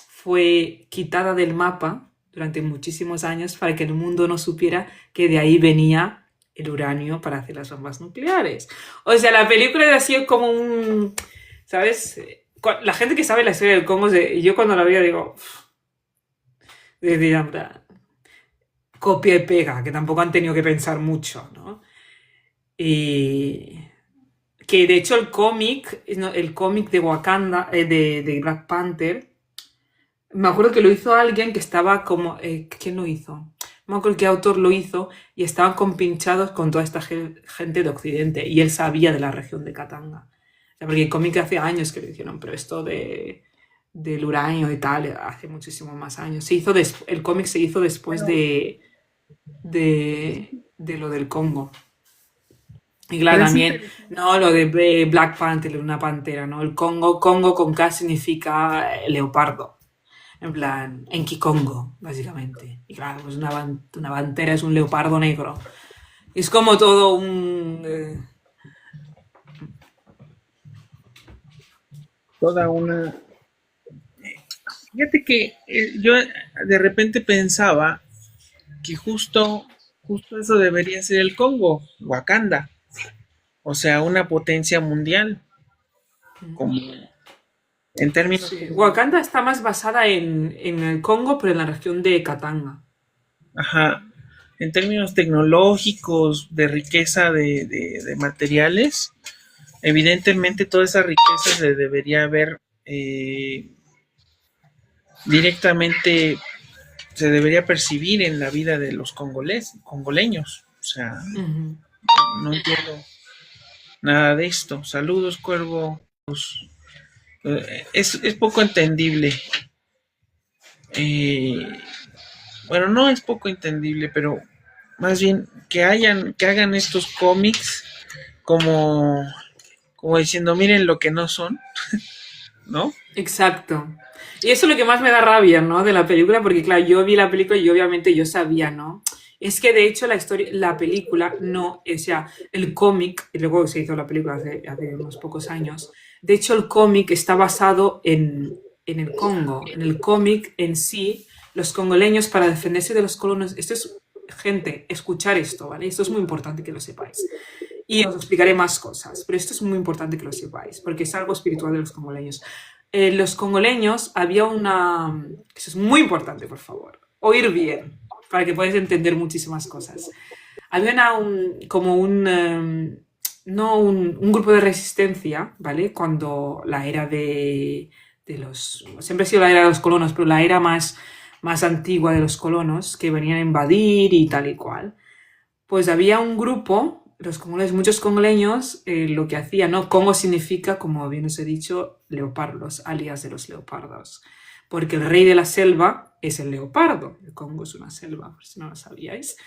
fue quitada del mapa durante muchísimos años para que el mundo no supiera que de ahí venía el uranio para hacer las bombas nucleares. O sea, la película ha sido como un, ¿sabes? La gente que sabe la historia del Congo, yo cuando la veo digo, decía, copia y pega, que tampoco han tenido que pensar mucho, ¿no? Y que de hecho el cómic de Wakanda, de Black Panther, me acuerdo que lo hizo alguien que estaba como, ¿quién lo hizo? No me acuerdo qué autor lo hizo y estaban compinchados con toda esta gente de Occidente y él sabía de la región de Katanga. O sea, porque el cómic hace años que lo hicieron, pero esto del uranio y tal, hace muchísimos más años. El cómic se hizo después de lo del Congo. Y claro, Pero es también, interesante. no, lo de Black Panther, una pantera, ¿no? El Congo con K significa leopardo. En plan, en Kikongo, básicamente. Y claro, pues una pantera es un leopardo negro. Es como todo un... Toda una. Fíjate que yo de repente pensaba que justo eso debería ser el Congo, Wakanda. O sea, una potencia mundial, como en términos Sí. Wakanda está más basada en el Congo, pero en la región de Katanga. ajá, en términos tecnológicos, de riqueza de materiales, evidentemente toda esa riqueza se debería ver directamente, se debería percibir en la vida de los congoleños. O sea, Ujú. no entiendo nada de esto. Saludos, cuervo. Es poco entendible. Eh, bueno, no es poco entendible, pero más bien que hagan estos cómics como, como diciendo, miren lo que no son, ¿no? Exacto. Y eso es lo que más me da rabia, ¿no? De la película, porque claro, yo vi la película y obviamente yo sabía, ¿no? Es que de hecho la película no, o sea, el cómic, y luego se hizo la película hace unos pocos años, de hecho el cómic está basado en el Congo. En el cómic en sí, los congoleños para defenderse de los colonos, esto es, gente, escuchar esto, ¿vale? Esto es muy importante que lo sepáis. Y os explicaré más cosas, pero esto es muy importante que lo sepáis, porque es algo espiritual de los congoleños. Los congoleños había una... Eso es muy importante, por favor. Oír bien, para que podáis entender muchísimas cosas. Había como no un grupo de resistencia, ¿vale? Cuando la era de los... Siempre ha sido la era de los colonos, pero la era más antigua de los colonos que venían a invadir y tal y cual. Pues había un grupo los congoleños, muchos congoleños, lo que hacían, ¿no? Congo significa, como bien os he dicho, leopardos, alias de los leopardos. Porque el rey de la selva es el leopardo. El Congo es una selva, por si no lo sabíais.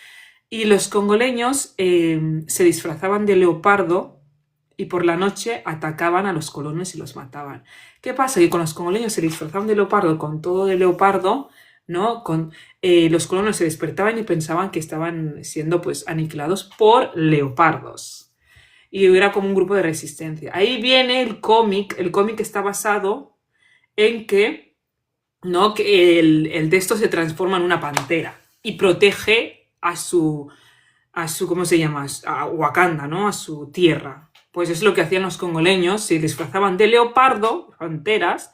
Y los congoleños se disfrazaban de leopardo y por la noche atacaban a los colonos y los mataban. ¿Qué pasa? Que con los congoleños se disfrazaban de leopardo con todo de leopardo, ¿no? Los colonos se despertaban y pensaban que estaban siendo pues aniquilados por leopardos. Y era como un grupo de resistencia. Ahí viene el cómic. El cómic está basado en que, ¿no? Que el de esto se transforma en una pantera y protege a su ¿cómo se llama? A Wakanda, ¿no? A su tierra. Pues es lo que hacían los congoleños, se disfrazaban de leopardo, panteras,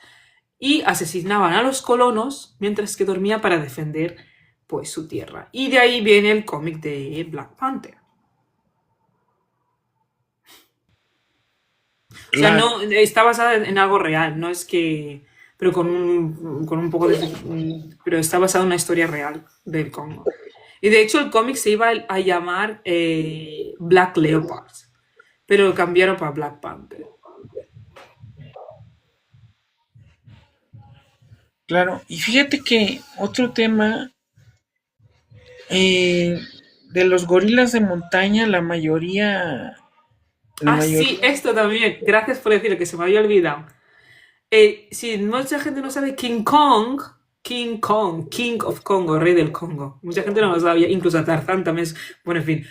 y asesinaban a los colonos mientras que dormía para defender pues su tierra. Y de ahí viene el cómic de Black Panther. O sea, Claro. no, está basada en algo real, no es que... Pero con un poco de... Pero está basada en una historia real del Congo. Y de hecho el cómic se iba a llamar Black Leopards, pero lo cambiaron para Black Panther. Claro, y fíjate que otro tema eh, de los gorilas de montaña, la Ah, sí, mayoría, esto también. Gracias por decirlo, que se me había olvidado. Si mucha gente no sabe, King Kong, King of Congo, rey del Congo. Mucha gente no lo sabía, incluso Tarzán también es... Bueno, en fin.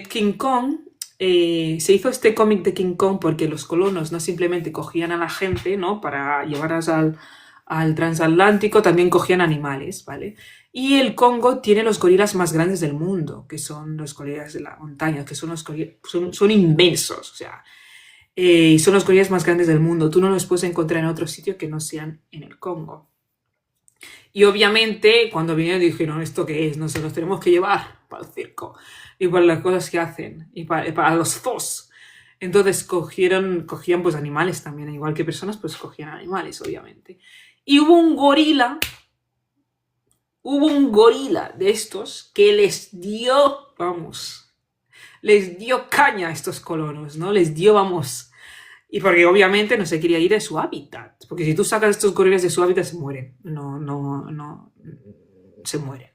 King Kong, se hizo este cómic de King Kong porque los colonos no simplemente cogían a la gente, ¿no? Para llevarlas al transatlántico, también cogían animales, ¿vale? Y el Congo tiene los gorilas más grandes del mundo, que son los gorilas de la montaña, que son son inmensos, o sea, son los gorilas más grandes del mundo. Tú no los puedes encontrar en otro sitio que no sean en el Congo. Y obviamente, cuando vinieron dijeron, ¿esto qué es? No sé, los tenemos que llevar para el circo y para las cosas que hacen y para los zoos. Entonces cogían pues animales también, igual que personas, pues cogían animales, obviamente. Y hubo un gorila de estos que les dio caña a estos colonos, ¿no? Les dio, vamos. Y porque obviamente no se quería ir de su hábitat. Porque si tú sacas a estos gorilas de su hábitat, se mueren. No, se mueren.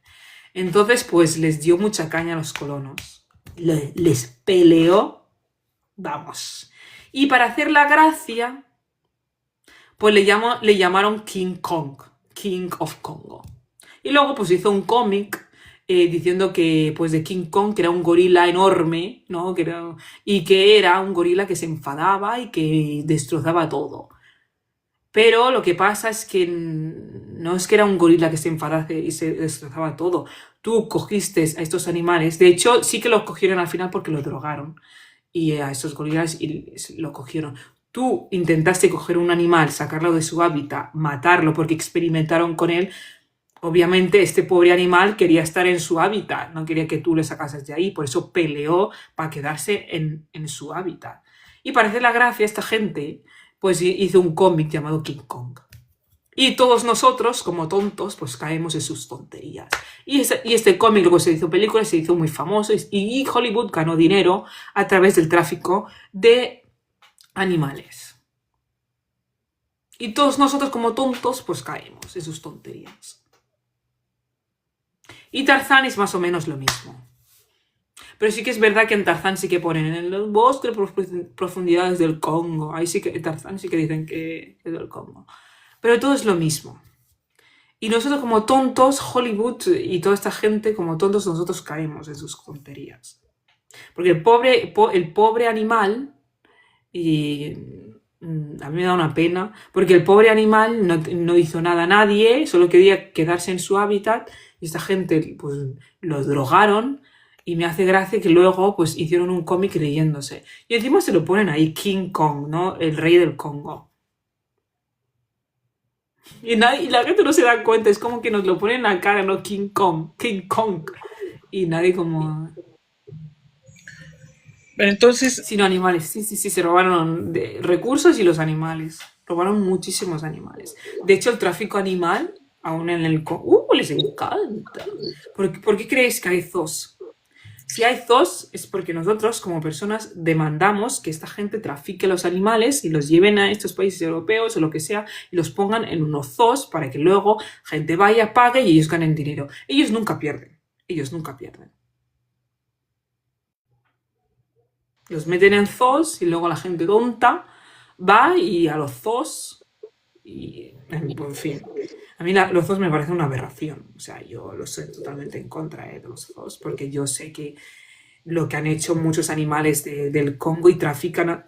Entonces, pues les dio mucha caña a los colonos. Les peleó, vamos. Y para hacer la gracia, pues le llamaron King Kong, King of Congo. Y luego pues hizo un cómic diciendo que pues de King Kong, que era un gorila enorme, ¿no? Y que era un gorila que se enfadaba y que destrozaba todo. Pero lo que pasa es que no es que era un gorila que se enfadase y se destrozaba todo. Tú cogiste a estos animales, de hecho sí que los cogieron al final porque lo drogaron. Y a estos gorilas lo cogieron. Tú intentaste coger un animal, sacarlo de su hábitat, matarlo porque experimentaron con él. Obviamente este pobre animal quería estar en su hábitat, no quería que tú le sacases de ahí, por eso peleó para quedarse en su hábitat. Y para hacer la gracia, esta gente pues hizo un cómic llamado King Kong. Y todos nosotros, como tontos, pues caemos en sus tonterías. Y este cómic luego se hizo película, se hizo muy famoso y Hollywood ganó dinero a través del tráfico de animales. Y todos nosotros como tontos, pues caemos en sus tonterías. Y Tarzán es más o menos lo mismo. Pero sí que es verdad que en Tarzán sí que ponen en los bosques profundidades del Congo. Ahí sí que en Tarzán sí que dicen que es del Congo. Pero todo es lo mismo. Y nosotros como tontos, Hollywood y toda esta gente como tontos, nosotros caemos en sus tonterías. Porque el pobre animal, y a mí me da una pena, porque el pobre animal no hizo nada a nadie, solo quería quedarse en su hábitat, y esta gente pues los drogaron, y me hace gracia que luego pues hicieron un cómic riéndose. Y encima se lo ponen ahí, King Kong, ¿no? El rey del Congo. Y la gente no se da cuenta, es como que nos lo ponen en la cara, ¿no? King Kong, King Kong. Y nadie como... entonces, Sino animales, sí, se robaron recursos y los animales. Robaron muchísimos animales. De hecho, el tráfico animal, aún en el... les encanta. ¿Por qué creéis que hay zoos? Si hay zoos es porque nosotros como personas demandamos que esta gente trafique los animales y los lleven a estos países europeos o lo que sea y los pongan en unos zoos para que luego gente vaya, pague y ellos ganen dinero. Ellos nunca pierden. Ellos nunca pierden. Los meten en zoos y luego la gente tonta va y a los zoos y, en fin. A mí los zoos me parecen una aberración. O sea, yo lo soy totalmente en contra de los zoos porque yo sé que lo que han hecho muchos animales del Congo y trafican,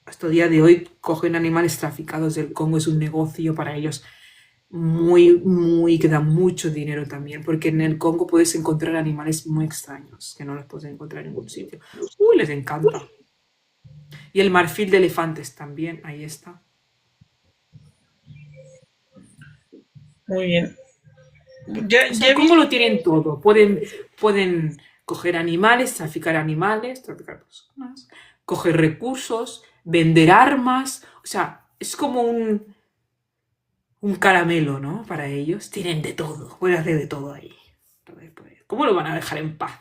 hasta el día de hoy cogen animales traficados del Congo, es un negocio para ellos que da mucho dinero también, porque en el Congo puedes encontrar animales muy extraños que no los puedes encontrar en ningún sitio. Uy, les encanta. Y el marfil de elefantes también, ahí está. Muy bien. O sea, Ya el vi. Congo lo tienen todo. Pueden coger animales, traficar personas, coger recursos, vender armas. O sea, es como un caramelo, ¿no? Para ellos. Tienen de todo. Pueden hacer de todo ahí. Entonces, pues, ¿cómo lo van a dejar en paz?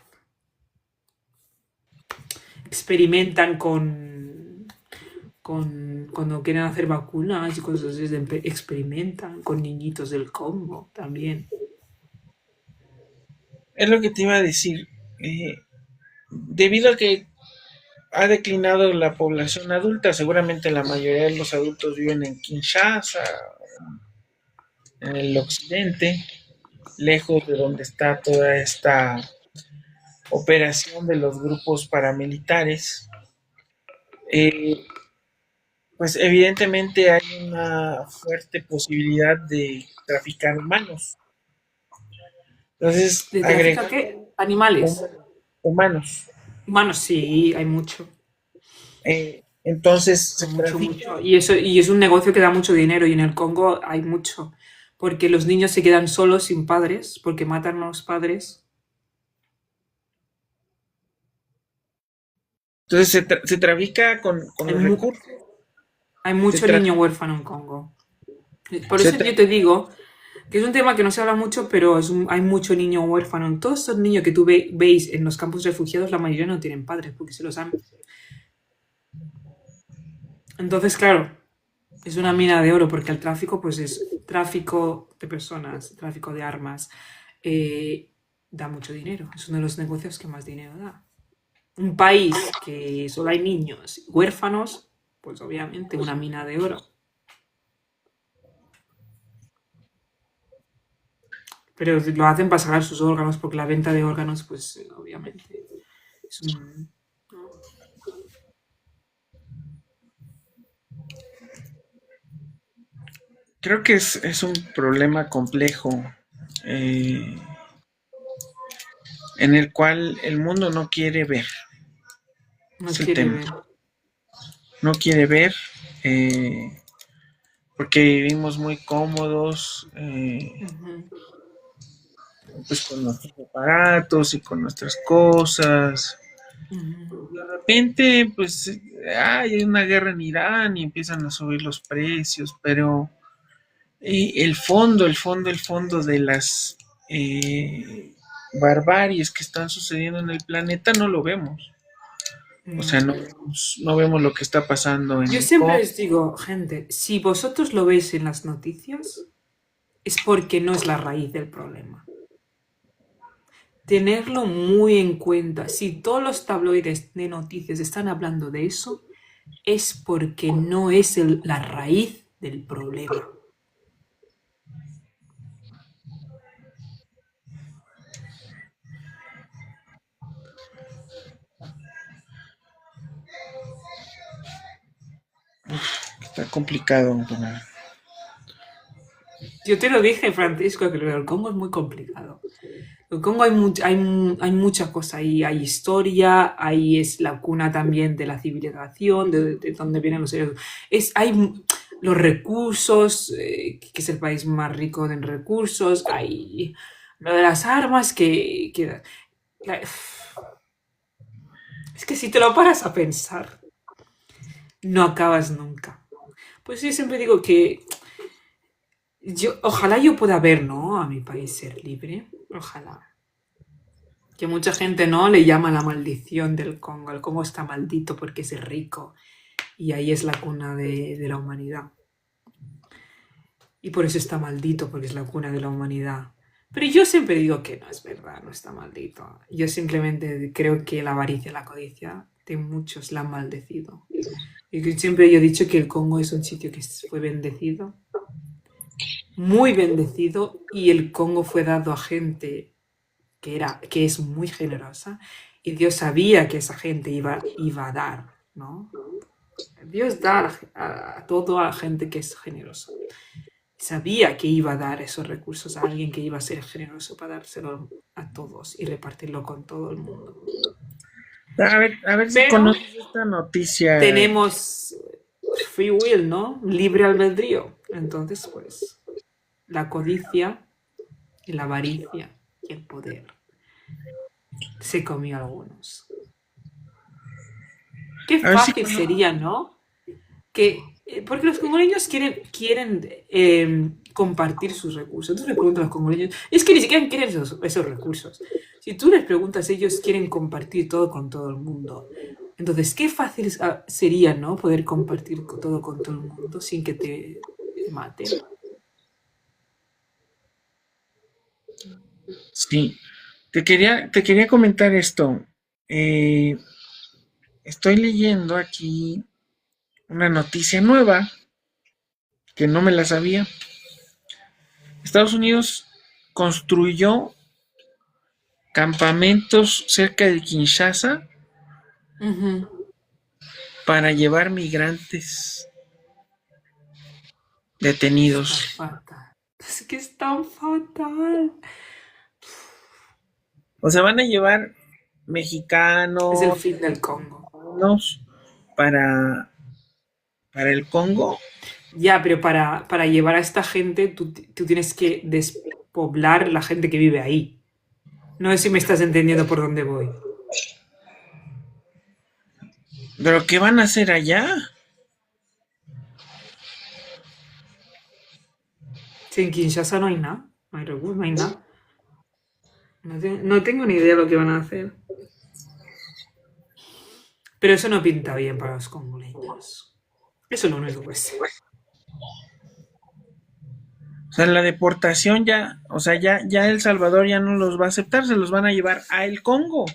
Experimentan cuando quieren hacer vacunas y cosas así, experimentan con niñitos del Congo también. Es lo que te iba a decir. Debido a que ha declinado la población adulta, seguramente la mayoría de los adultos viven en Kinshasa, en el occidente, lejos de donde está toda esta operación de los grupos paramilitares. Eh, pues evidentemente hay una fuerte posibilidad de traficar humanos. Entonces, ¿De tráfico agregar qué? Animales. humanos. Humanos sí, hay mucho. Entonces se Mucho, trafica. mucho. Y es un negocio que da mucho dinero y en el Congo hay mucho. Porque los niños se quedan solos sin padres, porque matan a los padres. Entonces se trafica con Hay, los mu- recursos. hay Se, mucho tra- niño huérfano en Congo. Por se eso tra- yo te digo que es un tema que no se habla mucho, pero hay mucho niño huérfano. En todos esos niños que tú veis en los campos refugiados, la mayoría no tienen padres, porque se los han... Entonces, claro, es una mina de oro, porque el tráfico, pues es tráfico de personas, tráfico de armas, eh, da mucho dinero. Es uno de los negocios que más dinero da. Un país que solo hay niños huérfanos, pues obviamente una mina de oro. Pero lo hacen para sacar sus órganos, porque la venta de órganos, pues obviamente es un... Creo que es un problema complejo eh, en el cual el mundo no quiere ver. No Es el quiere tema. ver. No quiere ver porque vivimos muy cómodos, Ujú, pues con nuestros aparatos y con nuestras cosas. ujú. De repente, pues hay una guerra en Irán y empiezan a subir los precios, pero el fondo de las barbaries que están sucediendo en el planeta no lo vemos. O sea, No. no vemos lo que está pasando en Yo el siempre Congo. les digo, gente, si vosotros lo veis en las noticias, es porque no es la raíz del problema. Tenerlo muy en cuenta. Si todos los tabloides de noticias están hablando de eso, es porque no es la raíz del problema. Está complicado, Donald. Yo te lo dije, Francisco, que lo del Congo es muy complicado. En el Congo hay mucha cosa ahí. Hay historia, ahí es la cuna también de la civilización, de dónde vienen los seres. Los recursos, que es el país más rico en recursos. Hay lo de las armas, la- es que si te lo paras a pensar, no acabas nunca. Pues yo siempre digo que ojalá yo pueda ver, ¿no? A mi país ser libre. Ojalá. Que mucha gente no le llama la maldición del Congo. El Congo está maldito porque es rico y ahí es la cuna de la humanidad. Y por eso está maldito, porque es la cuna de la humanidad. Pero yo siempre digo que no es verdad, no está maldito. Yo simplemente creo que la avaricia, la codicia de muchos la han maldecido. Y que siempre yo he dicho que el Congo es un sitio que fue bendecido, muy bendecido, y el Congo fue dado a gente que es muy generosa, y Dios sabía que esa gente iba a dar, ¿no? Dios da a todo a la gente que es generosa. Sabía que iba a dar esos recursos a alguien que iba a ser generoso para dárselo a todos y repartirlo con todo el mundo. A ver si Pero conoces esta noticia. tenemos free will, ¿no? Libre albedrío. Entonces, pues, la codicia y la avaricia y el poder se comió a algunos. Qué A ver si fácil sería, ¿no? Porque los congoleños quieren compartir sus recursos. Entonces le pregunto a los congoleños, es que ni siquiera quieren esos recursos. Si tú les preguntas, ellos quieren compartir todo con todo el mundo. Entonces, qué fácil sería, ¿no? Poder compartir todo con todo el mundo sin que te maten. Sí, te quería comentar esto. Estoy leyendo aquí una noticia nueva que no me la sabía. Estados Unidos construyó campamentos cerca de Kinshasa para llevar migrantes detenidos. Está fatal. Es que es tan fatal. O sea, van a llevar Es el mexicanos fin del Congo. para, para el Congo. Ya, pero para llevar a esta gente, tú tienes que despoblar la gente que vive ahí. No sé si me estás entendiendo por dónde voy. ¿Pero qué van a hacer allá? Si en Kinshasa no hay nada, no hay recursos, no hay nada. No tengo ni idea de lo que van a hacer. Pero eso no pinta bien para los congoleños. Eso es lo único que sé. O sea, la deportación ya, o sea, ya El Salvador ya no los va a aceptar, se los van a llevar a el Congo.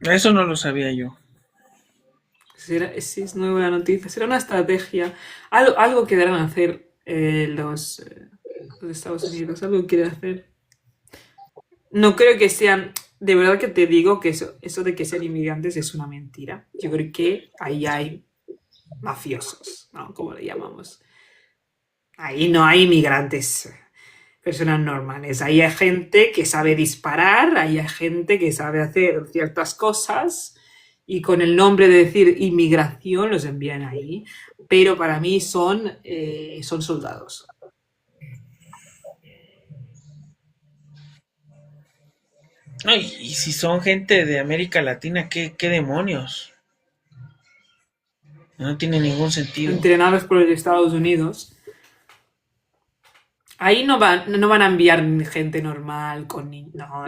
Eso no lo sabía yo. Si es nueva noticia, será una estrategia. Algo querrán hacer los Estados Unidos, algo quieren hacer. No creo que sean, de verdad que te digo que eso de que sean inmigrantes es una mentira. Yo creo que ahí hay mafiosos, ¿no? Como le llamamos. Ahí no hay inmigrantes, personas normales. Ahí hay gente que sabe disparar, ahí hay gente que sabe hacer ciertas cosas y con el nombre de decir inmigración los envían ahí. Pero para mí son soldados. Ay, y si son gente de América Latina, ¿qué demonios? No tiene ningún sentido. Entrenados por los Estados Unidos. Ahí no van a enviar gente normal con niños. No.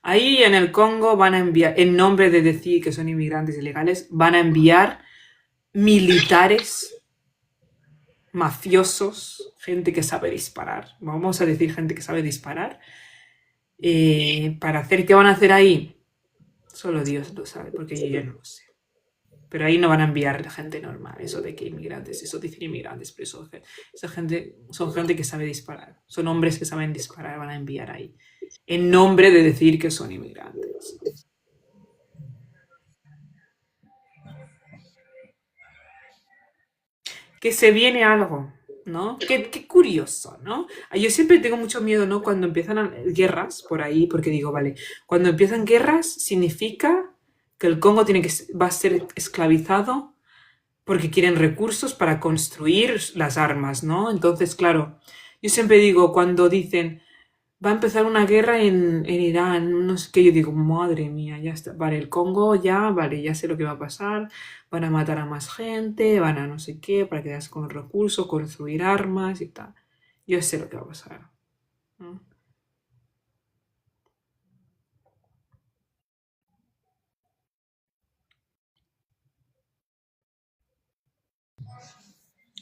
Ahí en el Congo van a enviar, en nombre de decir que son inmigrantes ilegales, van a enviar militares, mafiosos, gente que sabe disparar. Vamos a decir gente que sabe disparar. Para hacer, ¿qué van a hacer ahí? Solo Dios lo sabe, porque yo no lo sé. Pero ahí no van a enviar gente normal, eso de que inmigrantes, eso dicen inmigrantes, pero esa gente son gente que sabe disparar, son hombres que saben disparar, van a enviar ahí, en nombre de decir que son inmigrantes. Que se viene algo, ¿no? Qué curioso, ¿no? Yo siempre tengo mucho miedo, ¿no? Cuando empiezan guerras por ahí, porque digo, vale, cuando empiezan guerras significa que el Congo va a ser esclavizado porque quieren recursos para construir las armas, ¿no? Entonces, claro, yo siempre digo, cuando dicen, va a empezar una guerra en Irán, no sé qué, yo digo, madre mía, ya está, vale, el Congo ya, vale, ya sé lo que va a pasar, van a matar a más gente, van a no sé qué, para quedarse con los recursos, construir armas y tal. Yo sé lo que va a pasar. ¿No?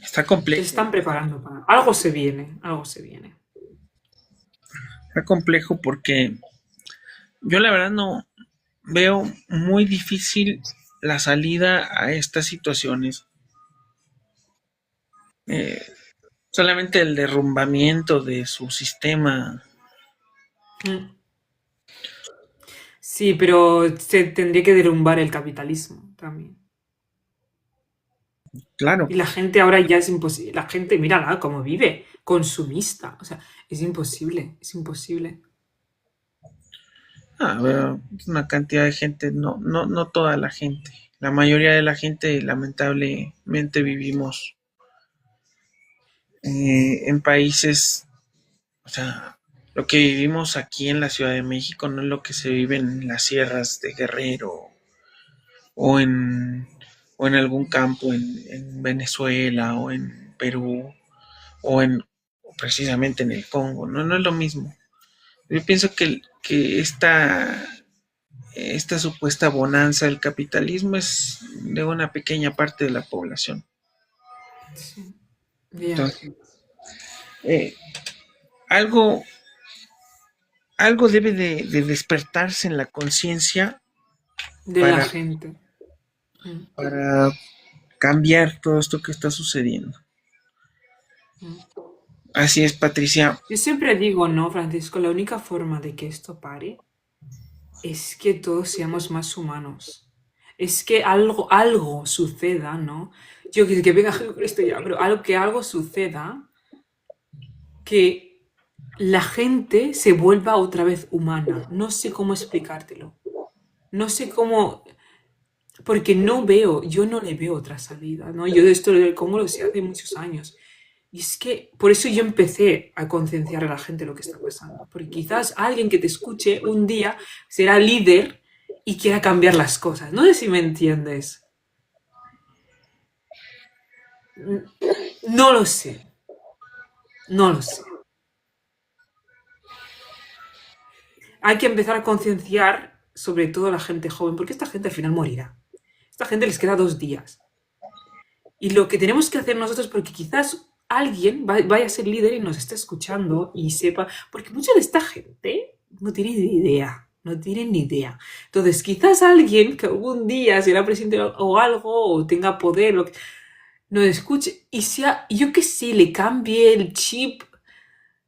Está Se complejo, están preparando para... Algo se viene, algo se viene. está complejo porque yo la verdad no veo muy difícil la salida a estas situaciones. Eh, Solamente el derrumbamiento de su sistema. Mm. Sí, pero se tendría que derrumbar el capitalismo también. Claro, Y la gente ahora ya es imposible. La gente, mírala cómo vive, consumista. O sea, es imposible, es imposible. veo una cantidad de gente, no toda la gente. La mayoría de la gente, lamentablemente, vivimos en países, o sea, lo que vivimos aquí en la Ciudad de México no es lo que se vive en las sierras de Guerrero o en, o en algún campo en Venezuela o en Perú o en precisamente en el Congo. No es lo mismo. Yo pienso que esta supuesta bonanza del capitalismo es de una pequeña parte de la población. Sí. Ya. Entonces, eh, algo, algo debe de despertarse en la conciencia De la para, gente. Mm, para cambiar todo esto que está sucediendo. mm. Así es, Patricia. Yo siempre digo, no, Francisco, la única forma de que esto pare es que todos seamos más humanos. Es que algo suceda, ¿no? Yo que venga Jesucristo ya, pero algo suceda que la gente se vuelva otra vez humana. No sé cómo explicártelo. No sé cómo, porque no veo, yo no le veo otra salida, ¿no? Yo de esto del Congo lo sé hace muchos años. Y es que por eso yo empecé a concienciar a la gente de lo que está pasando. Porque quizás alguien que te escuche un día será líder y quiera cambiar las cosas. No sé si me entiendes. No lo sé. No lo sé. Hay que empezar a concienciar sobre todo a la gente joven, porque esta gente al final morirá. Esta gente les queda 2 días. Y lo que tenemos que hacer nosotros, porque quizás alguien vaya a ser líder y nos esté escuchando y sepa, porque mucha de esta gente no tiene ni idea, no tienen ni idea. Entonces, quizás alguien que algún día será presidente o algo, o tenga poder, nos escuche y sea, yo qué sé, le cambie el chip,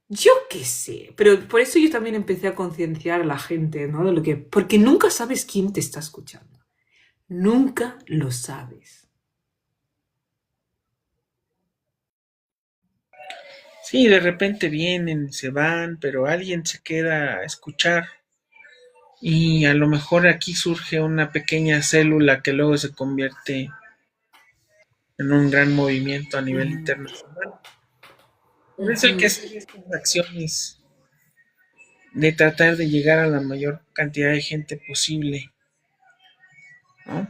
yo qué sé. Pero por eso yo también empecé a concienciar a la gente, ¿no? De lo que, porque nunca sabes quién te está escuchando. Nunca lo sabes. Sí, de repente vienen, se van, pero alguien se queda a escuchar y a lo mejor aquí surge una pequeña célula que luego se convierte en un gran movimiento a nivel Mm, internacional. Por eso hay que ujú. hacer estas acciones de tratar de llegar a la mayor cantidad de gente posible, ¿no?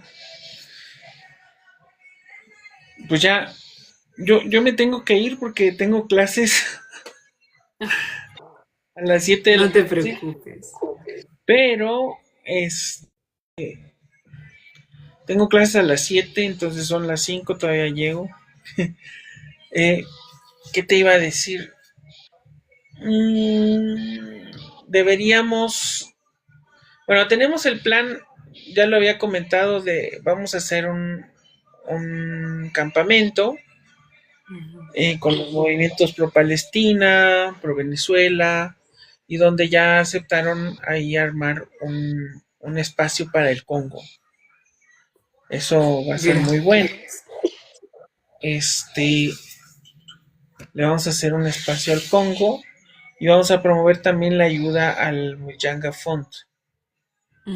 Pues ya, yo me tengo que ir porque tengo clases a las 7 de la No te noche, preocupes. pero tengo clases a las 7, entonces son las 5, todavía llego. Eh, ¿Qué te iba a decir? Deberíamos, bueno, tenemos el plan, ya lo había comentado, de vamos a hacer un campamento Ujú. con los movimientos pro Palestina, pro Venezuela, y donde ya aceptaron ahí armar un espacio para el Congo. Eso va a ser Ya. muy bueno. Este, le vamos a hacer un espacio al Congo y vamos a promover también la ayuda al Mujanga Fund,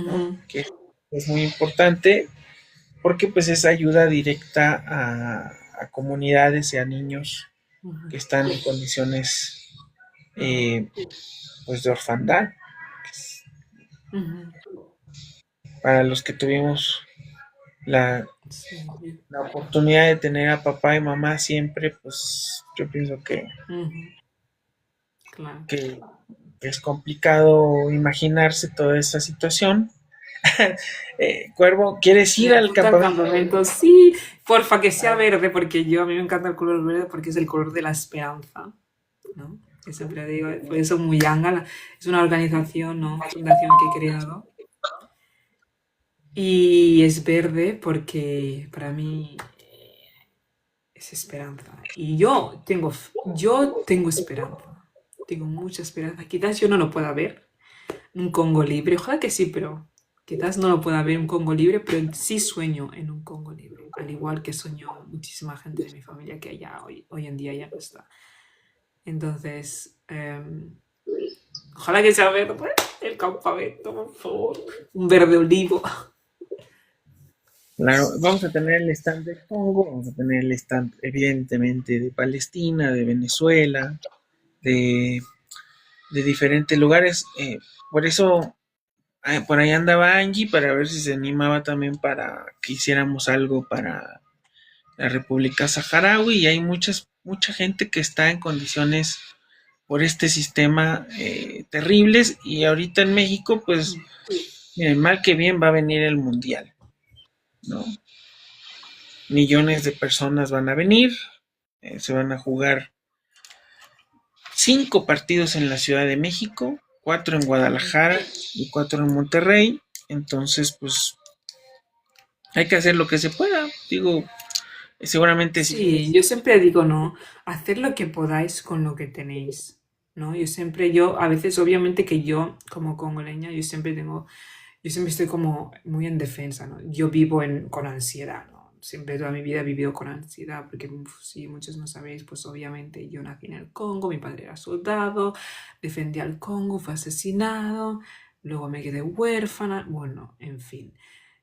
¿no? Ujú, Que es muy importante porque pues es ayuda directa a comunidades y a niños ujú. que están en condiciones eh, pues de orfandad. Ujú. Para los que tuvimos la, Sí. la oportunidad de tener a papá y mamá siempre, pues yo pienso Ujú. Claro. que es complicado imaginarse toda esa situación. Cuervo, ¿quieres Me ir al apunta al campamento? campamento, sí, porfa, que sea Ah, verde, porque yo a mí me encanta el color verde porque es el color de la esperanza, ¿no? Que siempre digo, por eso Muyanga es una organización, ¿no? Fundación que he creado. Y es verde porque para mí es esperanza. Y yo tengo esperanza. Tengo mucha esperanza. Quizás yo no lo pueda ver, un Congo libre. Ojalá que sí, pero quizás no lo pueda ver un Congo libre, pero sí sueño en un Congo libre. Al igual que soñó muchísima gente de mi familia que allá hoy en día ya no está. Entonces, ojalá que sea verde el campamento, por favor. Un verde olivo. claro, vamos a tener el stand de Congo, vamos a tener el stand evidentemente de Palestina, de Venezuela, de, de diferentes lugares. Por eso por ahí andaba Angie para ver si se animaba también para que hiciéramos algo para la República Saharaui y hay mucha gente que está en condiciones por este sistema terribles y ahorita en México pues miren, mal que bien va a venir el mundial, ¿no? Millones de personas van a venir, se van a jugar 5 partidos en la Ciudad de México, 4 en Guadalajara y 4 en Monterrey, entonces pues hay que hacer lo que se pueda, digo, seguramente si Sí, yo siempre digo, no, hacer lo que podáis con lo que tenéis, ¿no? A veces obviamente que yo, como congoleña, yo siempre estoy como muy en defensa, ¿no? Yo vivo con ansiedad, ¿no? Siempre toda mi vida he vivido con ansiedad, porque si muchos no sabéis, pues obviamente yo nací en el Congo, mi padre era soldado, defendía al Congo, fue asesinado, luego me quedé huérfana, bueno, en fin.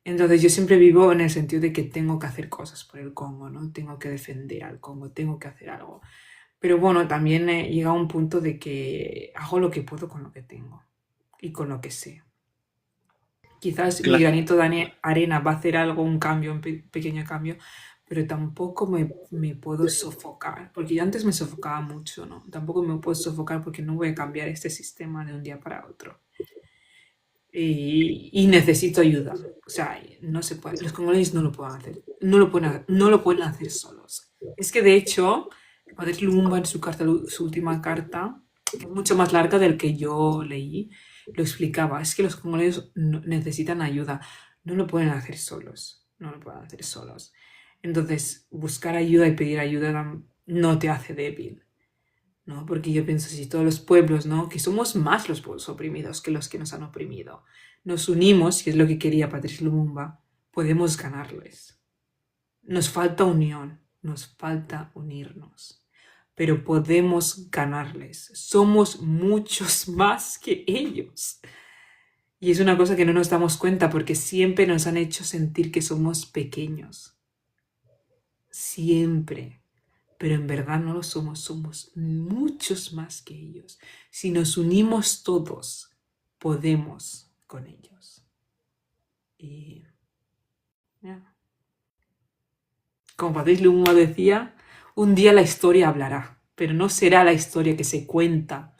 Entonces yo siempre vivo en el sentido de que tengo que hacer cosas por el Congo, ¿no? Tengo que defender al Congo, tengo que hacer algo. Pero bueno, también he llegado a un punto de que hago lo que puedo con lo que tengo y con lo que sé. Quizás mi claro, granito de arena va a hacer algo, un cambio, un pequeño cambio, pero tampoco me puedo sofocar, porque yo antes me sofocaba mucho, ¿no? Tampoco me puedo sofocar porque no voy a cambiar este sistema de un día para otro. Y necesito ayuda. O sea, no se puede, los congoleños no lo pueden hacer, no lo pueden hacer solos. Es que de hecho, Patrick Lumumba en su carta, su última carta, que es mucho más larga del que yo leí, lo explicaba. Es que los congoleños necesitan ayuda, no lo pueden hacer solos, no lo pueden hacer solos. Entonces, buscar ayuda y pedir ayuda no te hace débil, ¿no? Porque yo pienso, si todos los pueblos, ¿no? Que somos más los pueblos oprimidos que los que nos han oprimido, nos unimos, que es lo que quería Patrice Lumumba, podemos ganarles. Nos falta unión, nos falta unirnos, pero podemos ganarles. Somos muchos más que ellos. Y es una cosa que no nos damos cuenta porque siempre nos han hecho sentir que somos pequeños. Siempre. Pero en verdad no lo somos, somos muchos más que ellos. Si nos unimos todos, podemos con ellos. Y ya. Como Patrice Lumumba decía, un día la historia hablará, pero no será la historia que se cuenta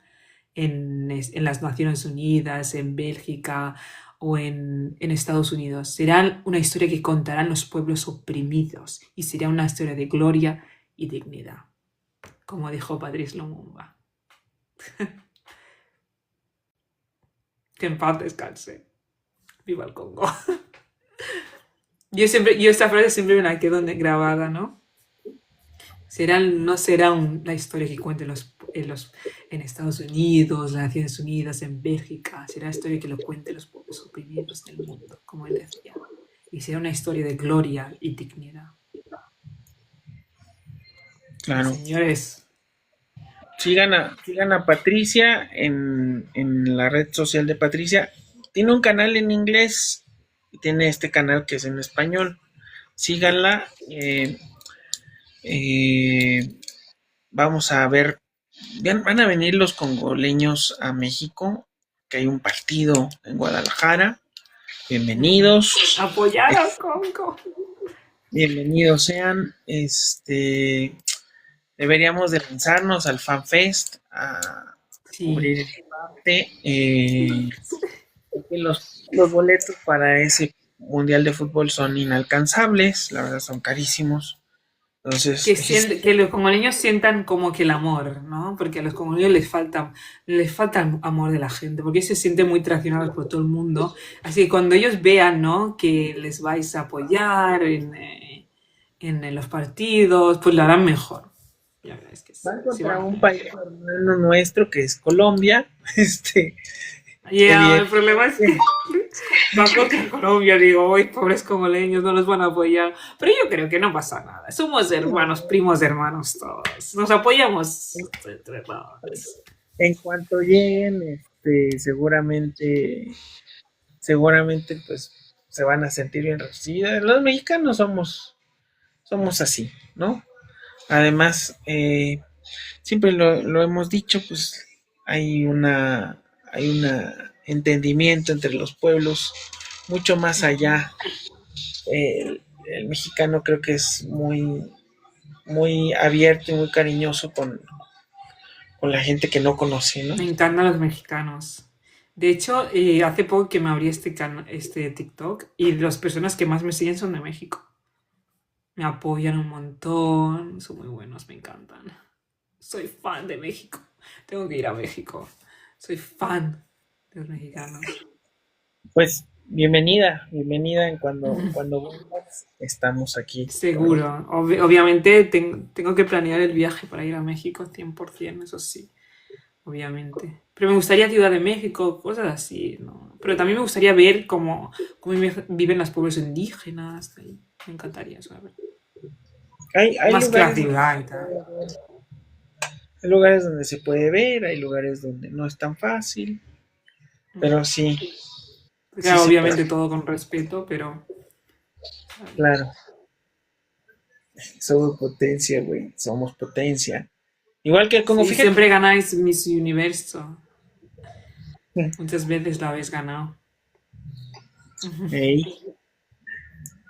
en las Naciones Unidas, en Bélgica o en Estados Unidos. Será una historia que contarán los pueblos oprimidos y será una historia de gloria y dignidad, como dijo Patrice Lumumba. Que en paz descanse. Viva el Congo. Yo esta frase siempre me la quedo grabada, ¿no? No será la historia que cuenten en Estados Unidos, las Naciones Unidas, en Bélgica. Será la historia que lo cuenten los pueblos oprimidos del mundo, como él decía. Y será una historia de gloria y dignidad. Y claro. señores, Sigan a Patricia en la red social de Patricia. Tiene un canal en inglés y tiene este canal que es en español. Síganla. Eh, vamos a ver van a venir los congoleños a México, que hay un partido en Guadalajara. Bienvenidos, Apoyar al Congo. bienvenidos sean. Deberíamos de lanzarnos al FanFest a Sí. cubrir el debate. Porque los boletos para ese Mundial de Fútbol son inalcanzables, la verdad son carísimos. Entonces, Que los congoleños sientan como que el amor, ¿no? Porque a los congoleños les falta el amor de la gente, porque ellos se sienten muy traicionados por todo el mundo. Así que cuando ellos vean, ¿no? Que les vais a apoyar en los partidos, pues lo harán mejor. Ya verás que sí. van Sí contra van. un país hermano nuestro que es Colombia. Yeah, el Evidentemente, problema es que van contra Colombia, digo, hoy pobres congoleños no los van a apoyar. Pero yo creo que no pasa nada. Somos hermanos, primos hermanos todos. Nos apoyamos entre todos. en cuanto lleguen, seguramente, pues se van a sentir bien recibidos. Los mexicanos somos así, ¿no? Además, siempre lo hemos dicho, pues hay una entendimiento entre los pueblos mucho más allá. El mexicano creo que es muy abierto y muy cariñoso con la gente que no conoce, ¿no? Me encantan los mexicanos. De hecho, hace poco que me abrí este TikTok y las personas que más me siguen son de México. Me apoyan un montón, son muy buenos, me encantan. Soy fan de México. Tengo que ir a México. Soy fan de los mexicanos. Pues bienvenida en cuando vuelvas, estamos aquí. Seguro. Obviamente tengo que planear el viaje para ir a México 100%, eso sí, obviamente. Pero me gustaría Ciudad de México, cosas así, ¿no? Pero también me gustaría ver cómo viven los pueblos indígenas. Ahí. Me encantaría eso, a ver. Hay Más que la lugares, ciudad y tal. hay lugares donde se puede ver, hay lugares donde no es tan fácil, pero sí, sí Claro, se puede, obviamente todo con respeto, pero... claro. Somos potencia, güey, somos potencia. Igual que el Congo, Sí, fíjate. siempre ganáis Miss Universo. Muchas veces la habéis ganado. Ey,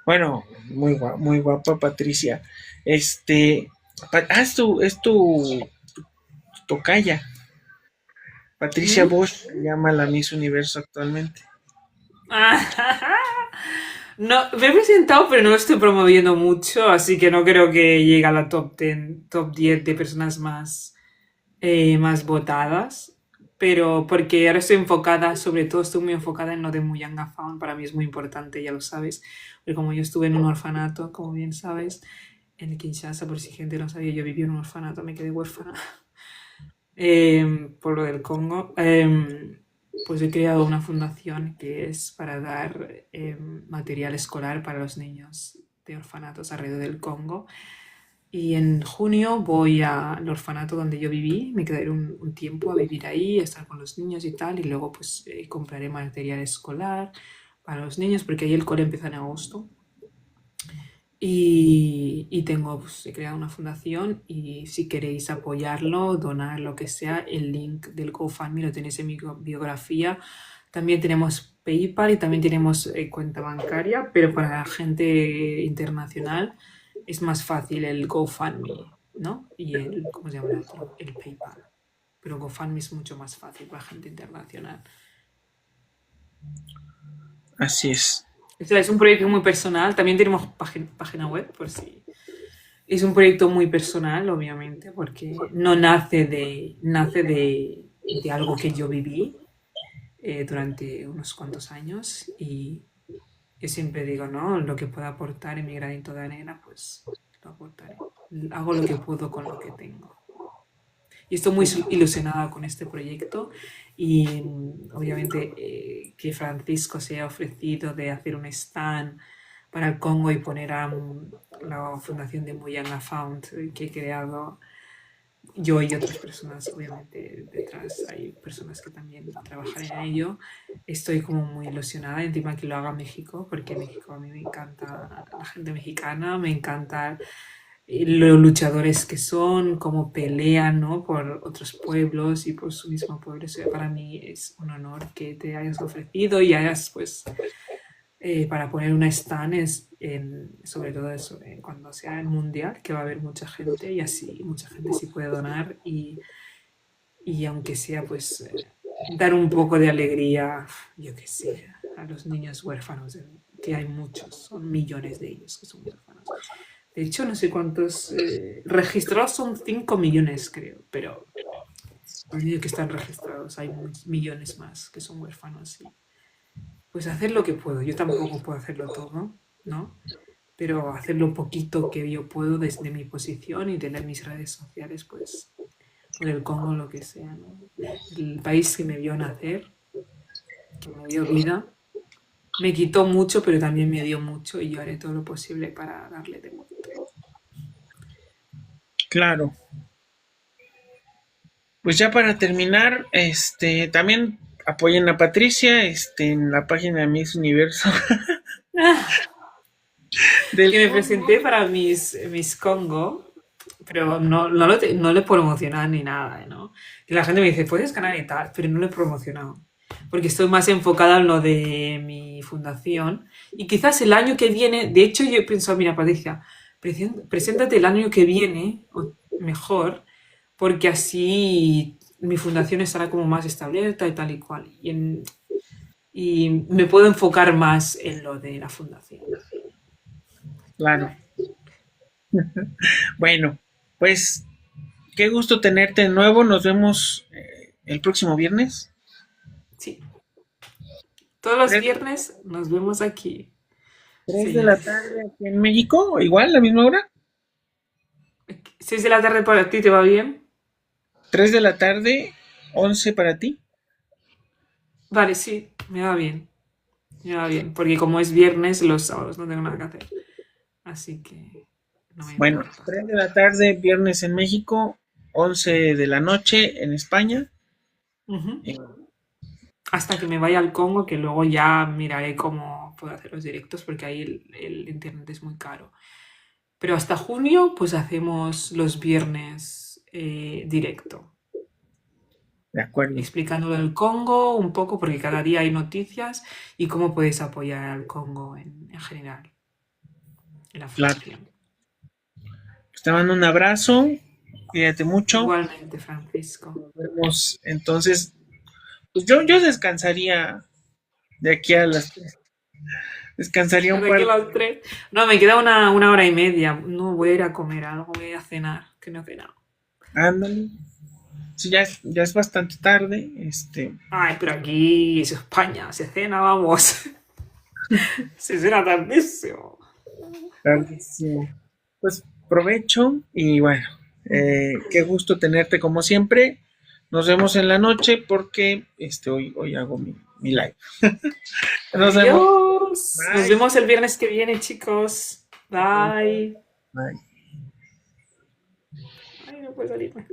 bueno, muy guapa Patricia. Es tu tocaya. Patricia ¿Mm? Bosch se llama la Miss Universo actualmente. No, me he presentado, pero no lo estoy promoviendo mucho, así que no creo que llegue a la top 10, top 10 de personas más votadas. Pero porque ahora estoy enfocada, sobre todo estoy muy enfocada en lo de Muyanga Found, para mí es muy importante, ya lo sabes. Porque como yo estuve en un orfanato, como bien sabes, en Kinshasa, por si gente no sabía, yo viví en un orfanato, me quedé huérfana por lo del Congo. Pues he creado una fundación que es para dar material escolar para los niños de orfanatos alrededor del Congo. Y en junio voy al orfanato donde yo viví, me quedaré un tiempo a vivir ahí, a estar con los niños y tal, y luego pues compraré material escolar para los niños, porque ahí el cole empieza en agosto. Y tengo, pues, he creado una fundación y si queréis apoyarlo, donar lo que sea, el link del GoFundMe lo tenéis en mi biografía. También tenemos PayPal y también tenemos cuenta bancaria, pero para la gente internacional es más fácil el GoFundMe, ¿no? Y ¿cómo se llama el otro? El PayPal. Pero GoFundMe es mucho más fácil para gente internacional. Así es. O sea, es un proyecto muy personal. También tenemos página web, por si. Es un proyecto muy personal, obviamente, porque no nace de algo que yo viví durante unos cuantos años y yo siempre digo, ¿no? Lo que pueda aportar en mi granito de arena, pues lo aportaré. Hago lo que puedo con lo que tengo. Y estoy muy ilusionada con este proyecto y obviamente que Francisco se ha ofrecido de hacer un stand para el Congo y poner a la fundación de Muyanga Found que he creado yo y otras personas, obviamente detrás hay personas que también trabajan en ello. Estoy como muy ilusionada, encima que lo haga México, porque México a mí me encanta la gente mexicana, me encanta los luchadores que son, cómo pelean, ¿no? Por otros pueblos y por su mismo pueblo. Eso para mí es un honor que te hayas ofrecido y hayas, pues, para poner una stand sobre todo eso, cuando sea el mundial, que va a haber mucha gente y así mucha gente sí puede donar y aunque sea, pues, dar un poco de alegría, yo qué sé, a los niños huérfanos, que hay muchos, son millones de ellos que son huérfanos. De hecho, no sé cuántos registrados son 5 millones, creo, pero los niños que están registrados hay millones más que son huérfanos. Y pues hacer lo que puedo. Yo tampoco puedo hacerlo todo, ¿no? Pero hacer lo poquito que yo puedo desde mi posición y tener mis redes sociales, pues, por el Congo, lo que sea, ¿no? El país que me vio nacer, que me dio vida, me quitó mucho, pero también me dio mucho y yo haré todo lo posible para darle de vuelta. Claro. Pues ya para terminar, también apoyen a Patricia, en la página de Miss Universo del Que me presenté Congo. para mis Congo, pero no le he promocionado ni nada, ¿no? Y la gente me dice, puedes ganar y tal, pero no lo he promocionado. Porque estoy más enfocada en lo de mi fundación. Y quizás el año que viene, de hecho yo he pensado, mira, Patricia, preséntate el año que viene, o mejor, porque así mi fundación estará como más establecida y tal y cual. Y me puedo enfocar más en lo de la fundación. Claro. Bueno, pues qué gusto tenerte de nuevo. Nos vemos el próximo viernes. Sí, todos los Tres, viernes nos vemos aquí. 3 de Sí. la tarde aquí en México, igual, la misma hora. 6 de la tarde para ti, ¿te va bien? 3 de la tarde, 11 para ti. Vale, sí, me va bien. Me va bien, porque como es viernes, los sábados no tengo nada que hacer. Así que no me Bueno, importa. 3 de la tarde, viernes en México, 11 de la noche en España. Ujú. Eh, Hasta que me vaya al Congo, que luego ya miraré cómo puedo hacer los directos, porque ahí el internet es muy caro. Pero hasta junio, pues hacemos los viernes directo, de acuerdo, explicándolo del Congo un poco, porque cada día hay noticias y cómo puedes apoyar al Congo en general, en la claro. fundación. Pues te mando un abrazo, cuídate mucho. Igualmente, Francisco. Nos vemos entonces. Pues yo descansaría de aquí a las 3. Descansaría un De aquí par a de las 3. No, me queda una hora y media. No, voy a ir a comer algo, voy a cenar, que no he cenado. ándale. Sí, ya es bastante tarde. Ay, pero aquí es España, se cena, vamos. Se cena tardísimo. Tardísimo. Pues provecho y bueno, qué gusto tenerte como siempre. Nos vemos en la noche porque hoy hago mi live. Nos vemos. Adiós. Nos Bye. vemos el viernes que viene, chicos. Bye. Bye. Ay, no puedo salirme.